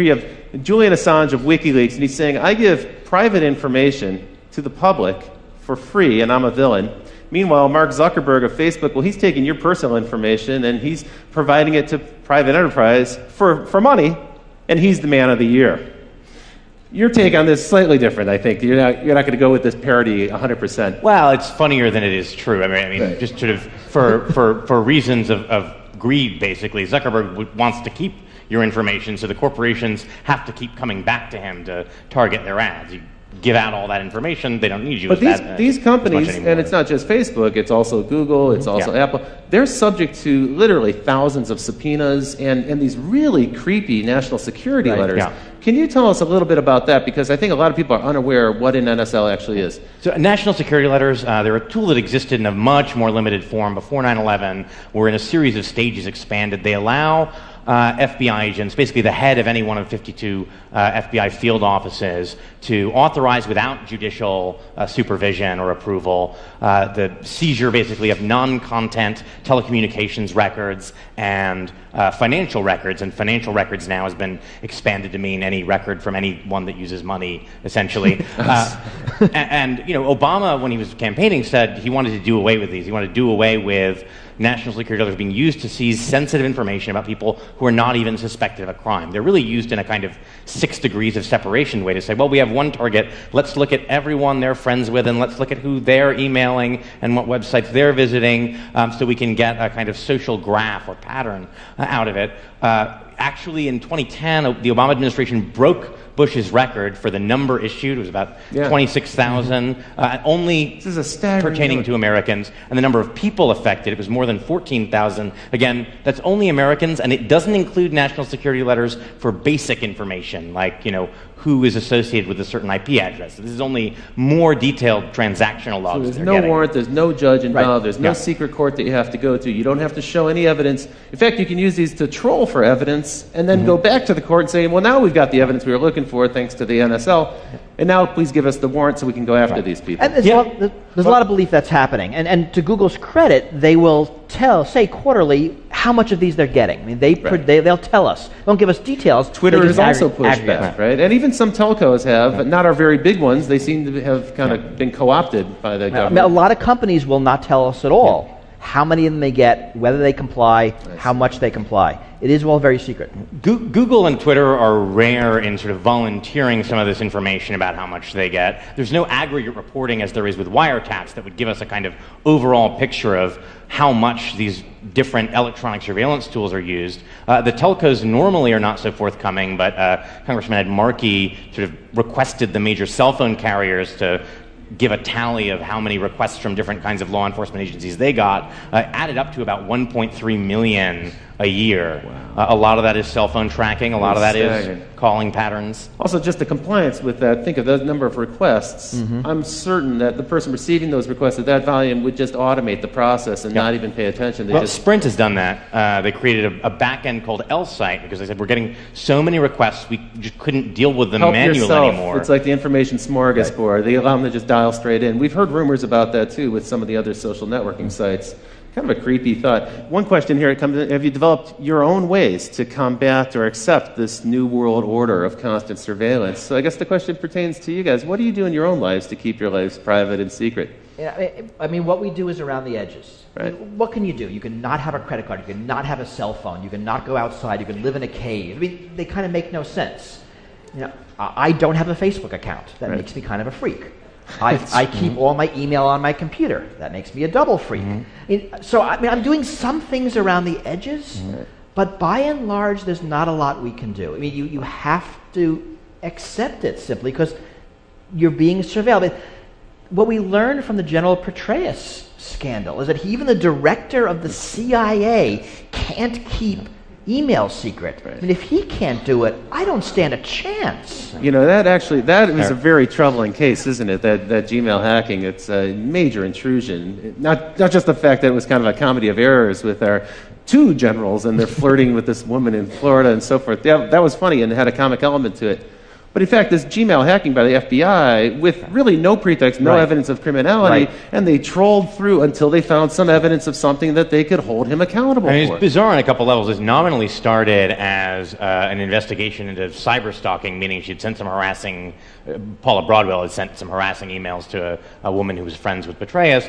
Julian Assange of WikiLeaks, and he's saying, "I give private information to the public for free, and I'm a villain." Meanwhile, Mark Zuckerberg of Facebook, well, he's taking your personal information and he's providing it to private enterprise for money, and he's the man of the year. Your take on this is slightly different, I think. You're not going to go with this parody 100%. Well, it's funnier than it is true. I mean, right. Just sort of for reasons of greed, basically. Zuckerberg wants to keep your information, so the corporations have to keep coming back to him to target their ads. You give out all that information, they don't need you. But these companies, and it's not just Facebook, it's also Google, it's also Apple, they're subject to literally thousands of subpoenas and these really creepy national security letters. Yeah. Can you tell us a little bit about that? Because I think a lot of people are unaware of what an NSL actually is. So national security letters, they're a tool that existed in a much more limited form before 9/11, were in a series of stages expanded. They allow FBI agents, basically the head of any one of 52 FBI field offices, to authorize without judicial supervision or approval the seizure basically of non-content telecommunications records and financial records. And financial records now has been expanded to mean any record from anyone that uses money, essentially. And Obama, when he was campaigning, said he wanted to do away with these. He wanted to do away with national security letters being used to seize sensitive information about people who are not even suspected of a crime. They're really used in a kind of 6 degrees of separation way to say, well, we have one target, let's look at everyone they're friends with and let's look at who they're emailing and what websites they're visiting, so we can get a kind of social graph or pattern out of it. Actually, in 2010, the Obama administration broke Bush's record for the number issued. It was about 26,000, only pertaining to Americans. And the number of people affected, it was more than 14,000. Again, that's only Americans, and it doesn't include national security letters for basic information, like, who is associated with a certain IP address. This is only more detailed transactional logs. So there's no warrant, there's no judge involved, there's no secret court that you have to go to. You don't have to show any evidence. In fact, you can use these to troll for evidence and then go back to the court and say, well, now we've got the evidence we were looking for thanks to the NSL, and now please give us the warrant so we can go after these people. And there's a lot of belief that's happening. And to Google's credit, they will say quarterly how much of these they're getting. I mean, they'll tell us. They don't give us details. Twitter has also pushed back, right? And even some telcos have, but not our very big ones. They seem to have kind of been co-opted by the government. I mean, a lot of companies will not tell us at all how many of them they get, whether they comply, how much they comply. It is all very secret. Google and Twitter are rare in sort of volunteering some of this information about how much they get. There's no aggregate reporting as there is with wiretaps that would give us a kind of overall picture of how much these different electronic surveillance tools are used. The telcos normally are not so forthcoming, but Congressman Ed Markey sort of requested the major cell phone carriers to give a tally of how many requests from different kinds of law enforcement agencies they got, added up to about 1.3 million a year. Wow. A lot of that is cell phone tracking, a lot of that is calling patterns. Also, just the compliance with that, think of the number of requests. I'm certain that the person receiving those requests at that volume would just automate the process and not even pay attention. Well, Sprint has done that. They created a back-end called L-Site because they said, we're getting so many requests, we just couldn't deal with them manually anymore. It's like the information smorgasbord. They allow them to just dial straight in. We've heard rumors about that, too, with some of the other social networking sites. Kind of a creepy thought. One question here comes in, have you developed your own ways to combat or accept this new world order of constant surveillance? So I guess the question pertains to you guys. What do you do in your own lives to keep your lives private and secret? Yeah, I mean, what we do is around the edges. Right. I mean, what can you do? You can not have a credit card. You can not have a cell phone. You can not go outside. You can live in a cave. I mean, they kind of make no sense. You know, I don't have a Facebook account. That makes me kind of a freak. I keep all my email on my computer. That makes me a double freak. I'm doing some things around the edges, but by and large, there's not a lot we can do. I mean, you have to accept it simply because you're being surveilled. What we learned from the General Petraeus scandal is that even the director of the CIA can't keep email secret. I mean, if he can't do it, I don't stand a chance. You know, that is a very troubling case, isn't it? That Gmail hacking, it's a major intrusion. Not just the fact that it was kind of a comedy of errors with our two generals and they're flirting with this woman in Florida and so forth. That was funny and had a comic element to it. But in fact, this Gmail hacking by the FBI with really no pretext, no evidence of criminality, and they trolled through until they found some evidence of something that they could hold him accountable for. It's bizarre on a couple levels. It nominally started as an investigation into cyber stalking, meaning she'd sent some harassing, Paula Broadwell had sent some harassing emails to a woman who was friends with Petraeus.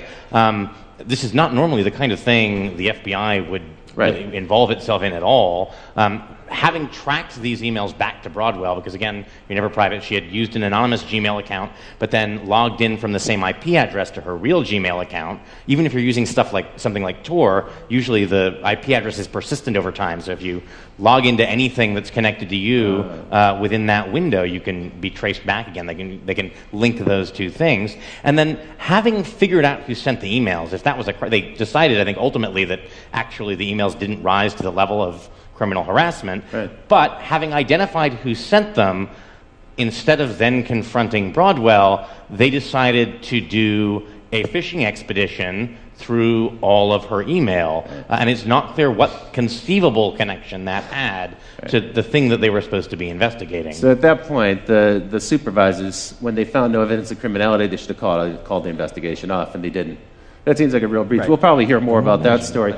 This is not normally the kind of thing the FBI would involve itself in at all. Having tracked these emails back to Broadwell, because again, you're never private, she had used an anonymous Gmail account, but then logged in from the same IP address to her real Gmail account. Even if you're using stuff like something like Tor, usually the IP address is persistent over time. So if you log into anything that's connected to you within that window, you can be traced back again. They can link those two things. And then having figured out who sent the emails, if that was they decided, I think, ultimately that actually the emails didn't rise to the level of criminal harassment, but having identified who sent them, instead of then confronting Broadwell, they decided to do a fishing expedition through all of her email. And it's not clear what conceivable connection that had to the thing that they were supposed to be investigating. So at that point, the supervisors, when they found no evidence of criminality, they should have called the investigation off, and they didn't. That seems like a real breach. We'll probably hear more about that story.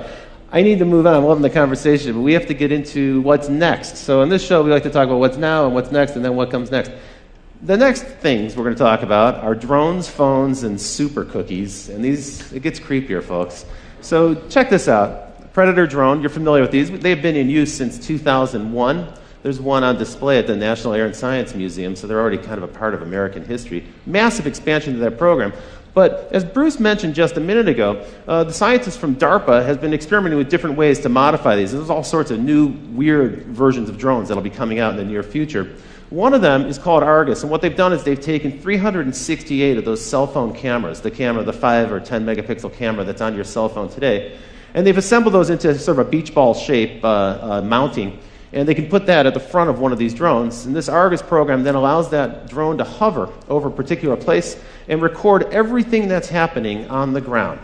I need to move on. I'm loving the conversation, but we have to get into what's next. So in this show, we like to talk about what's now and what's next, and then what comes next. The next things we're going to talk about are drones, phones, and super cookies. And it gets creepier, folks. So check this out. Predator drone, you're familiar with these. They've been in use since 2001. There's one on display at the National Air and Science Museum, so they're already kind of a part of American history. Massive expansion to that program. But as Bruce mentioned just a minute ago, the scientists from DARPA have been experimenting with different ways to modify these. There's all sorts of new, weird versions of drones that'll be coming out in the near future. One of them is called Argus, and what they've done is they've taken 368 of those cell phone cameras, the 5 or 10 megapixel camera that's on your cell phone today, and they've assembled those into sort of a beach ball shape mounting, and they can put that at the front of one of these drones. And this Argus program then allows that drone to hover over a particular place and record everything that's happening on the ground.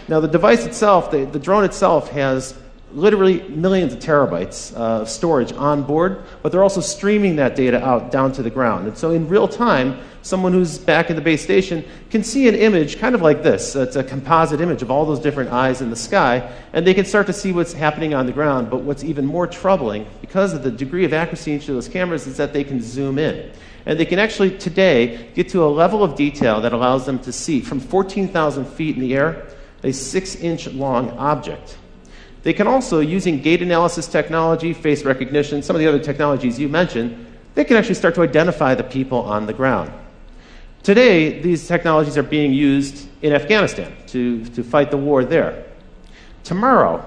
Now, the device itself, the drone itself, has literally millions of terabytes of storage on board, but they're also streaming that data out down to the ground. And so in real time, someone who's back in the base station can see an image kind of like this. It's a composite image of all those different eyes in the sky, and they can start to see what's happening on the ground. But what's even more troubling, because of the degree of accuracy in each of those cameras, is that they can zoom in. And they can actually, today, get to a level of detail that allows them to see from 14,000 feet in the air a 6-inch long object. They can also, using gait analysis technology, face recognition, some of the other technologies you mentioned, they can actually start to identify the people on the ground. Today, these technologies are being used in Afghanistan to fight the war there. Tomorrow,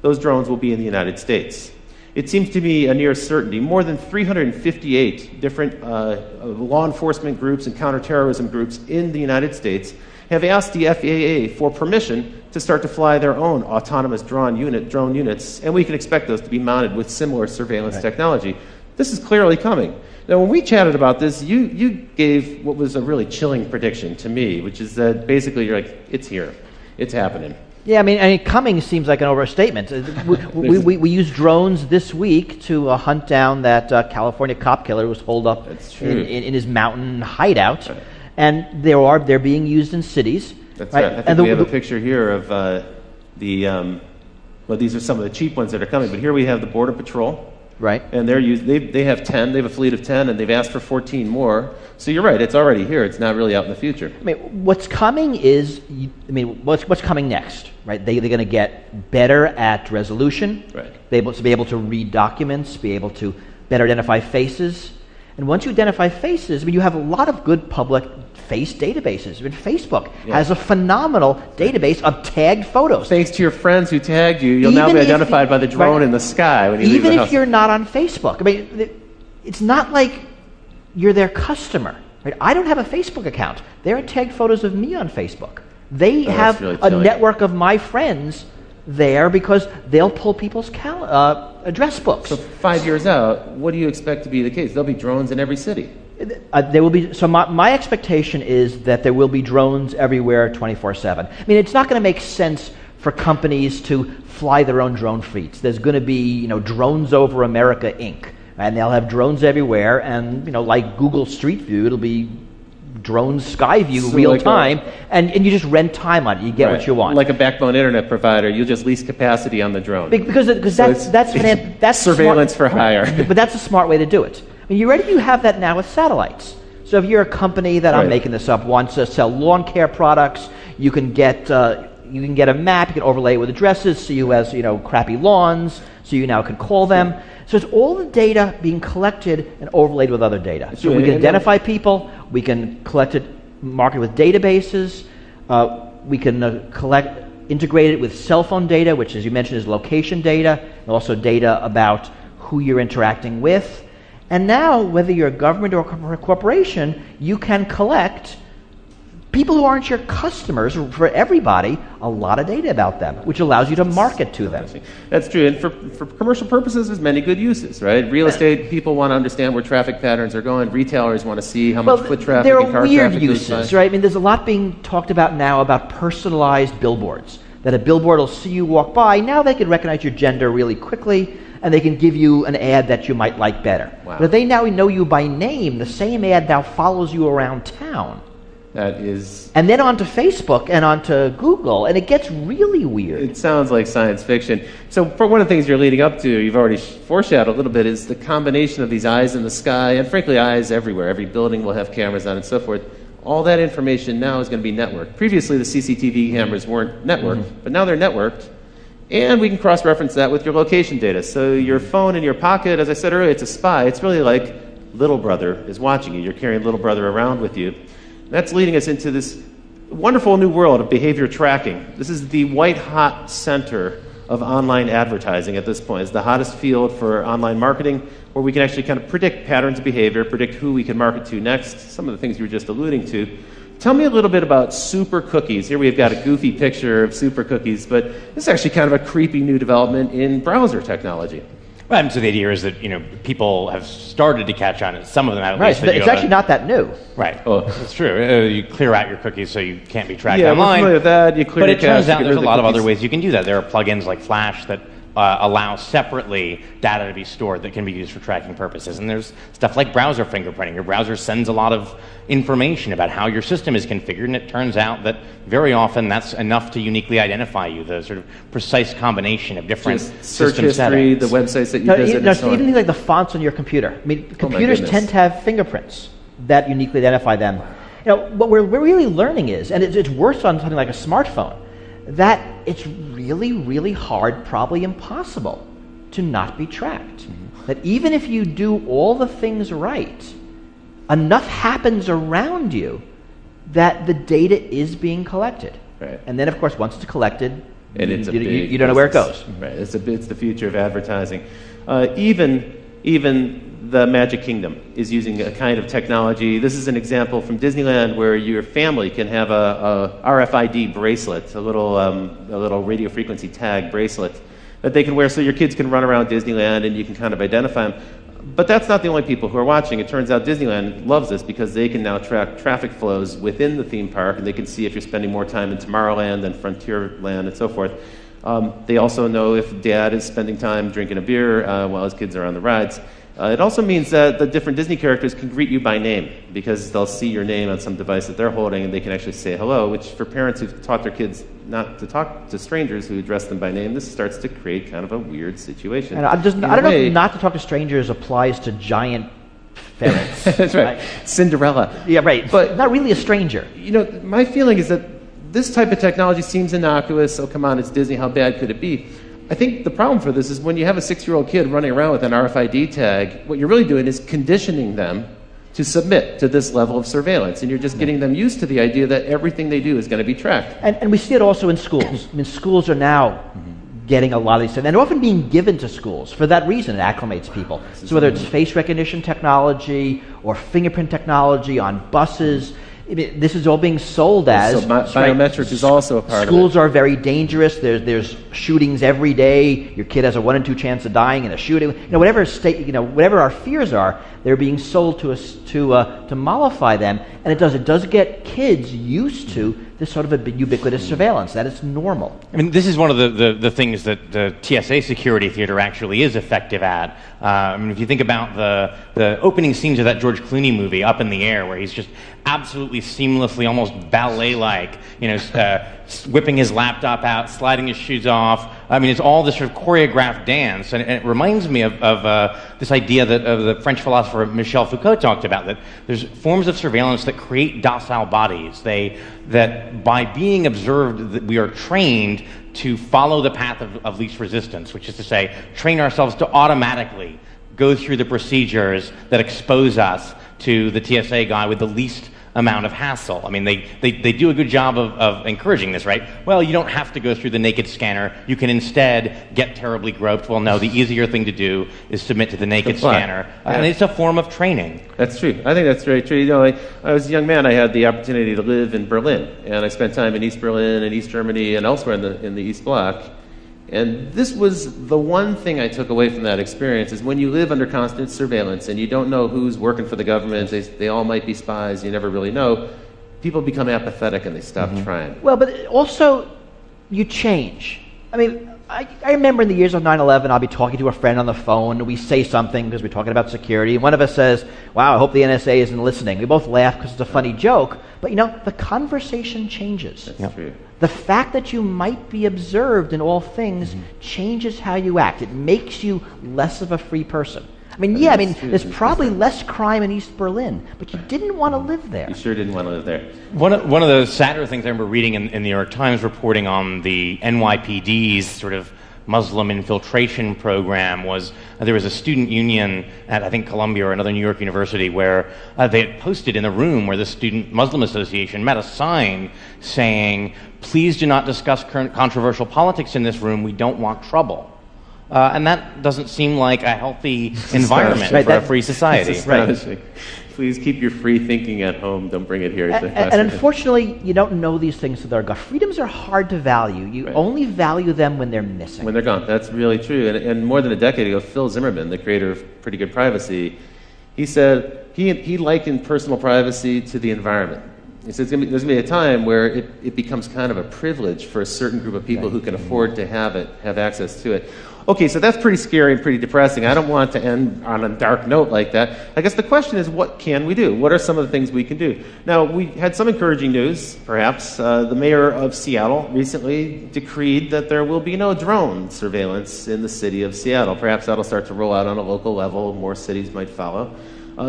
those drones will be in the United States. It seems to be a near certainty. More than 358 different law enforcement groups and counterterrorism groups in the United States have asked the FAA for permission to start to fly their own autonomous drone units, and we can expect those to be mounted with similar surveillance technology. This is clearly coming. Now, when we chatted about this, you gave what was a really chilling prediction to me, which is that basically you're like, it's here. It's happening. Yeah, I mean coming seems like an overstatement. We used drones this week to hunt down that California cop killer who was holed up in his mountain hideout. Right. And they're being used in cities. That's right. I think we have a picture here of well, these are some of the cheap ones that are coming, but here we have the Border Patrol. Right. And they have 10, they have a fleet of 10, and they've asked for 14 more. So you're right, it's already here, it's not really out in the future. I mean, what's coming is, what's coming next, right? They're going to get better at resolution, right. Be able to read documents, be able to better identify faces. And once you identify faces, you have a lot of good public face databases. I mean, Facebook has a phenomenal database of tagged photos. Thanks to your friends who tagged you, you'll now be identified by the drone in the sky when you leave the house. Even if you're not on Facebook. I mean, it's not like you're their customer. Right? I don't have a Facebook account. There are tagged photos of me on Facebook. They have really a network of my friends there because they'll pull people's address books. So 5 years out, what do you expect to be the case? There'll be drones in every city. There will be. So my expectation is that there will be drones everywhere 24/7. I mean, it's not going to make sense for companies to fly their own drone fleets. There's going to be, Drones Over America Inc. And they'll have drones everywhere, and like Google Street View, it'll be drones sky view real time, and you just rent time on it. You get what you want. Like a backbone internet provider, you'll just lease capacity on the drone. Because that's surveillance for hire. But that's a smart way to do it. I mean, you have that now with satellites. So if you're a company that, I'm making this up, wants to sell lawn care products, you can get a map, you can overlay it with addresses, so you has crappy lawns, so you now can call them. So it's all the data being collected and overlaid with other data. So we can identify people, we can collect it, mark it with databases, we can integrate it with cell phone data, which, as you mentioned, is location data, and also data about who you're interacting with. And now, whether you're a government or a corporation, you can collect people who aren't your customers, for everybody, a lot of data about them, which allows you to market to them. That's true. And for commercial purposes, there's many good uses, right? Real estate, people want to understand where traffic patterns are going. Retailers want to see how much foot traffic and car traffic. There are weird uses, right? I mean, there's a lot being talked about now about personalized billboards, that a billboard will see you walk by. Now they can recognize your gender really quickly, and they can give you an ad that you might like better. Wow. But if they now know you by name, the same ad now follows you around town. That is... And then onto Facebook and onto Google, and it gets really weird. It sounds like science fiction. So for one of the things you're leading up to, you've already foreshadowed a little bit, is the combination of these eyes in the sky, and frankly eyes everywhere. Every building will have cameras on and so forth. All that information now is going to be networked. Previously the CCTV cameras weren't networked, but now they're networked. And we can cross-reference that with your location data. So your phone in your pocket, as I said earlier, it's a spy. It's really like little brother is watching you. You're carrying little brother around with you. That's leading us into this wonderful new world of behavior tracking. This is the white-hot center of online advertising at this point. It's the hottest field for online marketing, where we can actually kind of predict patterns of behavior, predict who we can market to next, some of the things you were just alluding to. Tell me a little bit about super cookies. Here we've got a goofy picture of super cookies, but this is actually kind of a creepy new development in browser technology. Well, so the idea is that people have started to catch on. Some of them at least. Right, it's actually not that new. Right. Oh, that's true. You clear out your cookies so you can't be tracked online. Yeah, we're familiar with that. You clear but it turns out there's a lot of cookies. other ways you can do that. There are plugins like Flash that allow separately data to be stored that can be used for tracking purposes. And there's stuff like browser fingerprinting. Your browser sends a lot of information about how your system is configured, and it turns out that very often that's enough to uniquely identify you, the sort of precise combination of different search system history, settings. the websites that you visit. Even things like the fonts on your computer. I mean, computers tend to have fingerprints that uniquely identify them. What we're really learning is, and it's worse on something like a smartphone, that it's really, really hard, probably impossible, to not be tracked. That even if you do all the things right, enough happens around you that the data is being collected. Right. And then, of course, once it's collected, and you don't know where it goes. Right. It's the future of advertising. Even the Magic Kingdom is using a kind of technology. This is an example from Disneyland where your family can have a RFID bracelet, a little radio frequency tag bracelet that they can wear so your kids can run around Disneyland and you can kind of identify them. But that's not the only people who are watching. It turns out Disneyland loves this because they can now track traffic flows within the theme park, and they can see if you're spending more time in Tomorrowland than Frontierland and so forth. They also know if dad is spending time drinking a beer while his kids are on the rides. It also means that the different Disney characters can greet you by name because they'll see your name on some device that they're holding and they can actually say hello, which for parents who've taught their kids not to talk to strangers who address them by name, this starts to create kind of a weird situation. And I don't know if not to talk to strangers applies to giant ferrets. That's right. Cinderella. Yeah, right. But not really a stranger. You know, my feeling is that this type of technology seems innocuous. Oh, come on, it's Disney. How bad could it be? I think the problem for this is when you have a 6-year-old kid running around with an RFID tag, what you're really doing is conditioning them to submit to this level of surveillance. And you're just getting them used to the idea that everything they do is going to be tracked. And we see it also in schools. I mean, schools are now getting a lot of these things, and they're often being given to schools. For that reason, it acclimates people. So whether it's face recognition technology or fingerprint technology on buses, this is all being sold as... So biometrics is also a part of it. Schools are very dangerous. There's shootings every day. Your kid has a 1 in 2 chance of dying in a shooting. Whatever our fears are, they're being sold to us to mollify them. And it does get kids used to this sort of a ubiquitous surveillance. That is normal. I mean, this is one of the things that the TSA security theater actually is effective at. I mean, if you think about the opening scenes of that George Clooney movie, Up in the Air, where he's just absolutely seamlessly, almost ballet-like, whipping his laptop out, sliding his shoes off. I mean, it's all this sort of choreographed dance, and it reminds me of this idea that of the French philosopher Michel Foucault talked about, that there's forms of surveillance that create docile bodies. That by being observed, that we are trained to follow the path of least resistance, which is to say, train ourselves to automatically go through the procedures that expose us to the TSA guy with the least amount of hassle. I mean, they do a good job of encouraging this, right? Well, you don't have to go through the naked scanner. You can instead get terribly groped. Well, no, the easier thing to do is submit to the naked scanner. Yeah. And it's a form of training. That's true. I think that's very true. You know, I was a young man. I had the opportunity to live in Berlin, and I spent time in East Berlin and East Germany and elsewhere in the East Bloc. And this was the one thing I took away from that experience, is when you live under constant surveillance and you don't know who's working for the government, they all might be spies, you never really know, people become apathetic and they stop trying. Well, but also, you change. I mean, I remember in the years of 9/11, I'll be talking to a friend on the phone, and we say something because we're talking about security, and one of us says, wow, I hope the NSA isn't listening. We both laugh because it's a funny joke, but the conversation changes. That's true. The fact that you might be observed in all things changes how you act. It makes you less of a free person. I mean, there's probably less crime in East Berlin, but you didn't want to live there. You sure didn't want to live there. One of the sadder things I remember reading in the New York Times reporting on the NYPD's sort of Muslim infiltration program was there was a student union at, I think, Columbia or another New York university where they had posted in the room where the Student Muslim Association met a sign saying, please do not discuss current controversial politics in this room, we don't want trouble. And that doesn't seem like a healthy environment for a free society. Right. Please keep your free thinking at home. Don't bring it here. And unfortunately, you don't know these things that are gone. Freedoms are hard to value. You only value them when they're missing. When they're gone. That's really true. And more than a decade ago, Phil Zimmerman, the creator of Pretty Good Privacy, he said he likened personal privacy to the environment. He said there's going to be a time where it becomes kind of a privilege for a certain group of people who can afford to have access to it. Okay, so that's pretty scary and pretty depressing. I don't want to end on a dark note like that. I guess the question is, what can we do? What are some of the things we can do? Now, we had some encouraging news, perhaps. The mayor of Seattle recently decreed that there will be no drone surveillance in the city of Seattle. Perhaps that'll start to roll out on a local level. More cities might follow.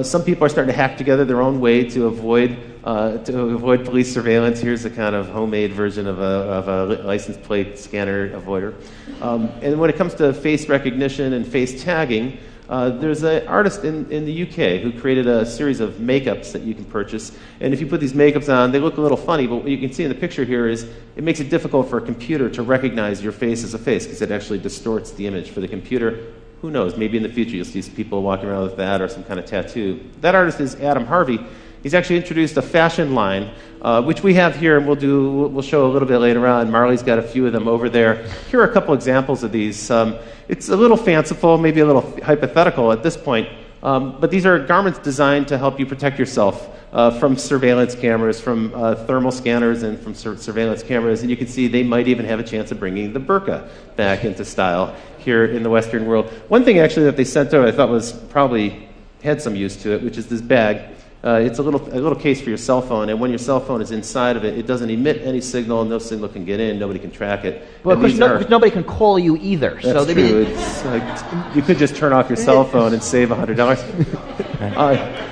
Some people are starting to hack together their own way to avoid police surveillance. Here's a kind of homemade version of a license plate scanner avoider. And when it comes to face recognition and face tagging, there's an artist in the UK who created a series of makeups that you can purchase. And if you put these makeups on, they look a little funny, but what you can see in the picture here is it makes it difficult for a computer to recognize your face as a face because it actually distorts the image for the computer. Who knows, maybe in the future you'll see people walking around with that or some kind of tattoo. That artist is Adam Harvey. He's actually introduced a fashion line, which we have here, and we'll show a little bit later on. Marley's got a few of them over there. Here are a couple examples of these. It's a little fanciful, maybe a little hypothetical at this point, but these are garments designed to help you protect yourself from surveillance cameras, from thermal scanners, and from surveillance cameras. And you can see they might even have a chance of bringing the burqa back into style here in the Western world. One thing actually that they sent out I thought was probably had some use to it, which is this bag. It's a little case for your cell phone, and when your cell phone is inside of it, it doesn't emit any signal. No signal can get in. Nobody can track it. Well, because nobody can call you either. That's so true. It's like, you could just turn off your cell phone and save $100.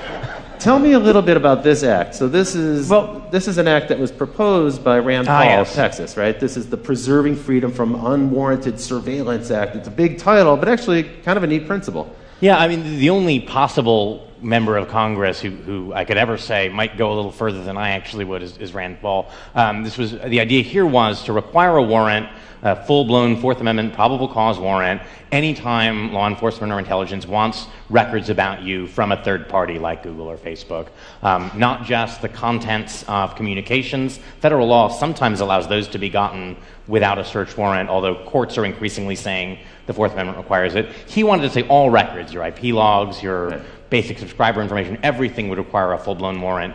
Tell me a little bit about this act. So this is an act that was proposed by Rand Paul of Texas, right? This is the Preserving Freedom from Unwarranted Surveillance Act. It's a big title, but actually kind of a neat principle. Yeah, I mean, the only possible member of Congress who I could ever say might go a little further than I actually would is Rand Paul. The idea here was to require a warrant, a full-blown Fourth Amendment probable cause warrant, anytime law enforcement or intelligence wants records about you from a third party like Google or Facebook. Not just the contents of communications. Federal law sometimes allows those to be gotten without a search warrant, although courts are increasingly saying the Fourth Amendment requires it. He wanted to say all records, your IP logs, your basic subscriber information, everything would require a full-blown warrant.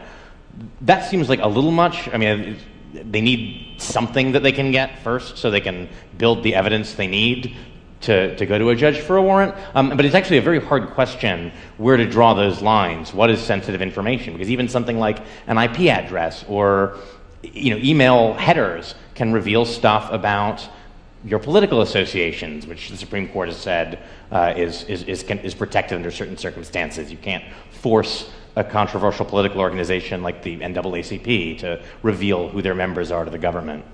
That seems like a little much. I mean, they need something that they can get first so they can build the evidence they need to go to a judge for a warrant. But it's actually a very hard question where to draw those lines. What is sensitive information? Because even something like an IP address or email headers can reveal stuff about your political associations, which the Supreme Court has said is protected under certain circumstances. You can't force a controversial political organization like the NAACP to reveal who their members are to the government.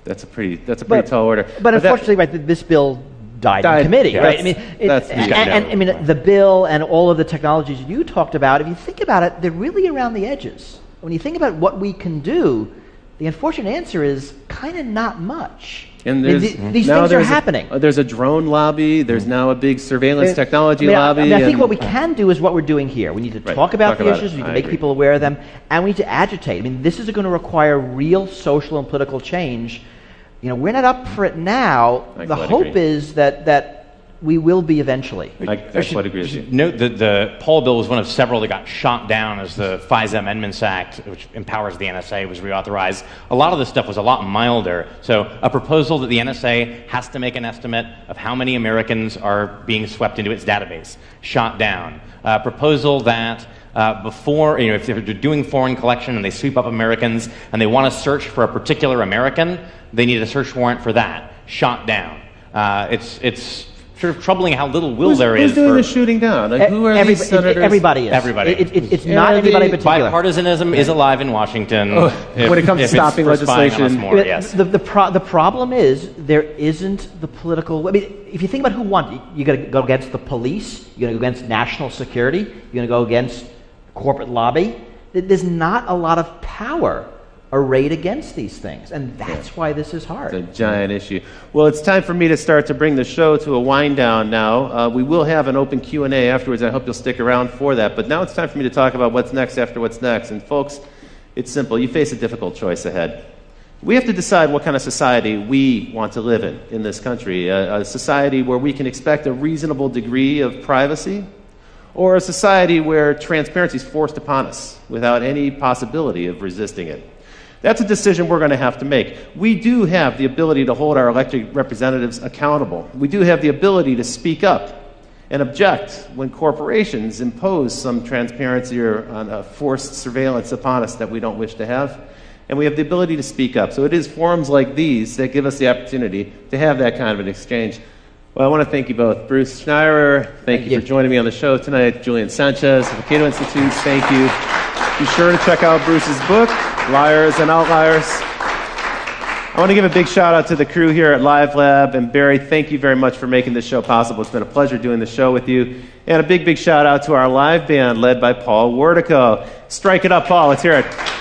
That's a pretty tall order. But unfortunately, this bill died in committee, right? I mean, the bill and all of the technologies you talked about, if you think about it, they're really around the edges. When you think about what we can do, the unfortunate answer is kind of not much. And these things are happening. There's a drone lobby. There's now a big surveillance technology lobby. I think what we can do is what we're doing here. We need to talk about the issues. We need to make people aware of them, and we need to agitate. I mean, this is going to require real social and political change. We're not up for it now. The hope is that we will be eventually. I quite agree with you. Note that the Paul bill was one of several that got shot down as the FISA Amendments Act, which empowers the NSA, was reauthorized. A lot of this stuff was a lot milder. So a proposal that the NSA has to make an estimate of how many Americans are being swept into its database, shot down. A proposal that before, if they're doing foreign collection and they sweep up Americans and they want to search for a particular American, they need a search warrant for that, shot down. It's sort of troubling how little will there is. Who's doing the shooting down? Like, who are these senators? Everybody is. Everybody. It's not anybody in particular. Bipartisanism is alive in Washington. When it comes to stopping legislation. The problem is there isn't the political. I mean, if you think about who won, you're going to go against the police. You're going to go against national security. You're going to go against corporate lobby. There's not a lot of power arrayed against these things, and that's why this is hard. It's a giant issue. Well, it's time for me to start to bring the show to a wind down now. We will have an open Q&A afterwards. I hope you'll stick around for that. But now it's time for me to talk about what's next after what's next. And folks, it's simple. You face a difficult choice ahead. We have to decide what kind of society we want to live in this country. A society where we can expect a reasonable degree of privacy, or a society where transparency is forced upon us without any possibility of resisting it. That's a decision we're going to have to make. We do have the ability to hold our elected representatives accountable. We do have the ability to speak up and object when corporations impose some transparency or forced surveillance upon us that we don't wish to have. And we have the ability to speak up. So it is forums like these that give us the opportunity to have that kind of an exchange. Well, I want to thank you both. Bruce Schneier, thank you for joining me on the show tonight. Julian Sanchez of the Cato Institute, thank you. Be sure to check out Bruce's book, Liars and Outliers. I want to give a big shout out to the crew here at Live Lab. And Barry, thank you very much for making this show possible. It's been a pleasure doing the show with you. And a big shout out to our live band led by Paul Wardico. Strike it up, Paul. Let's hear it.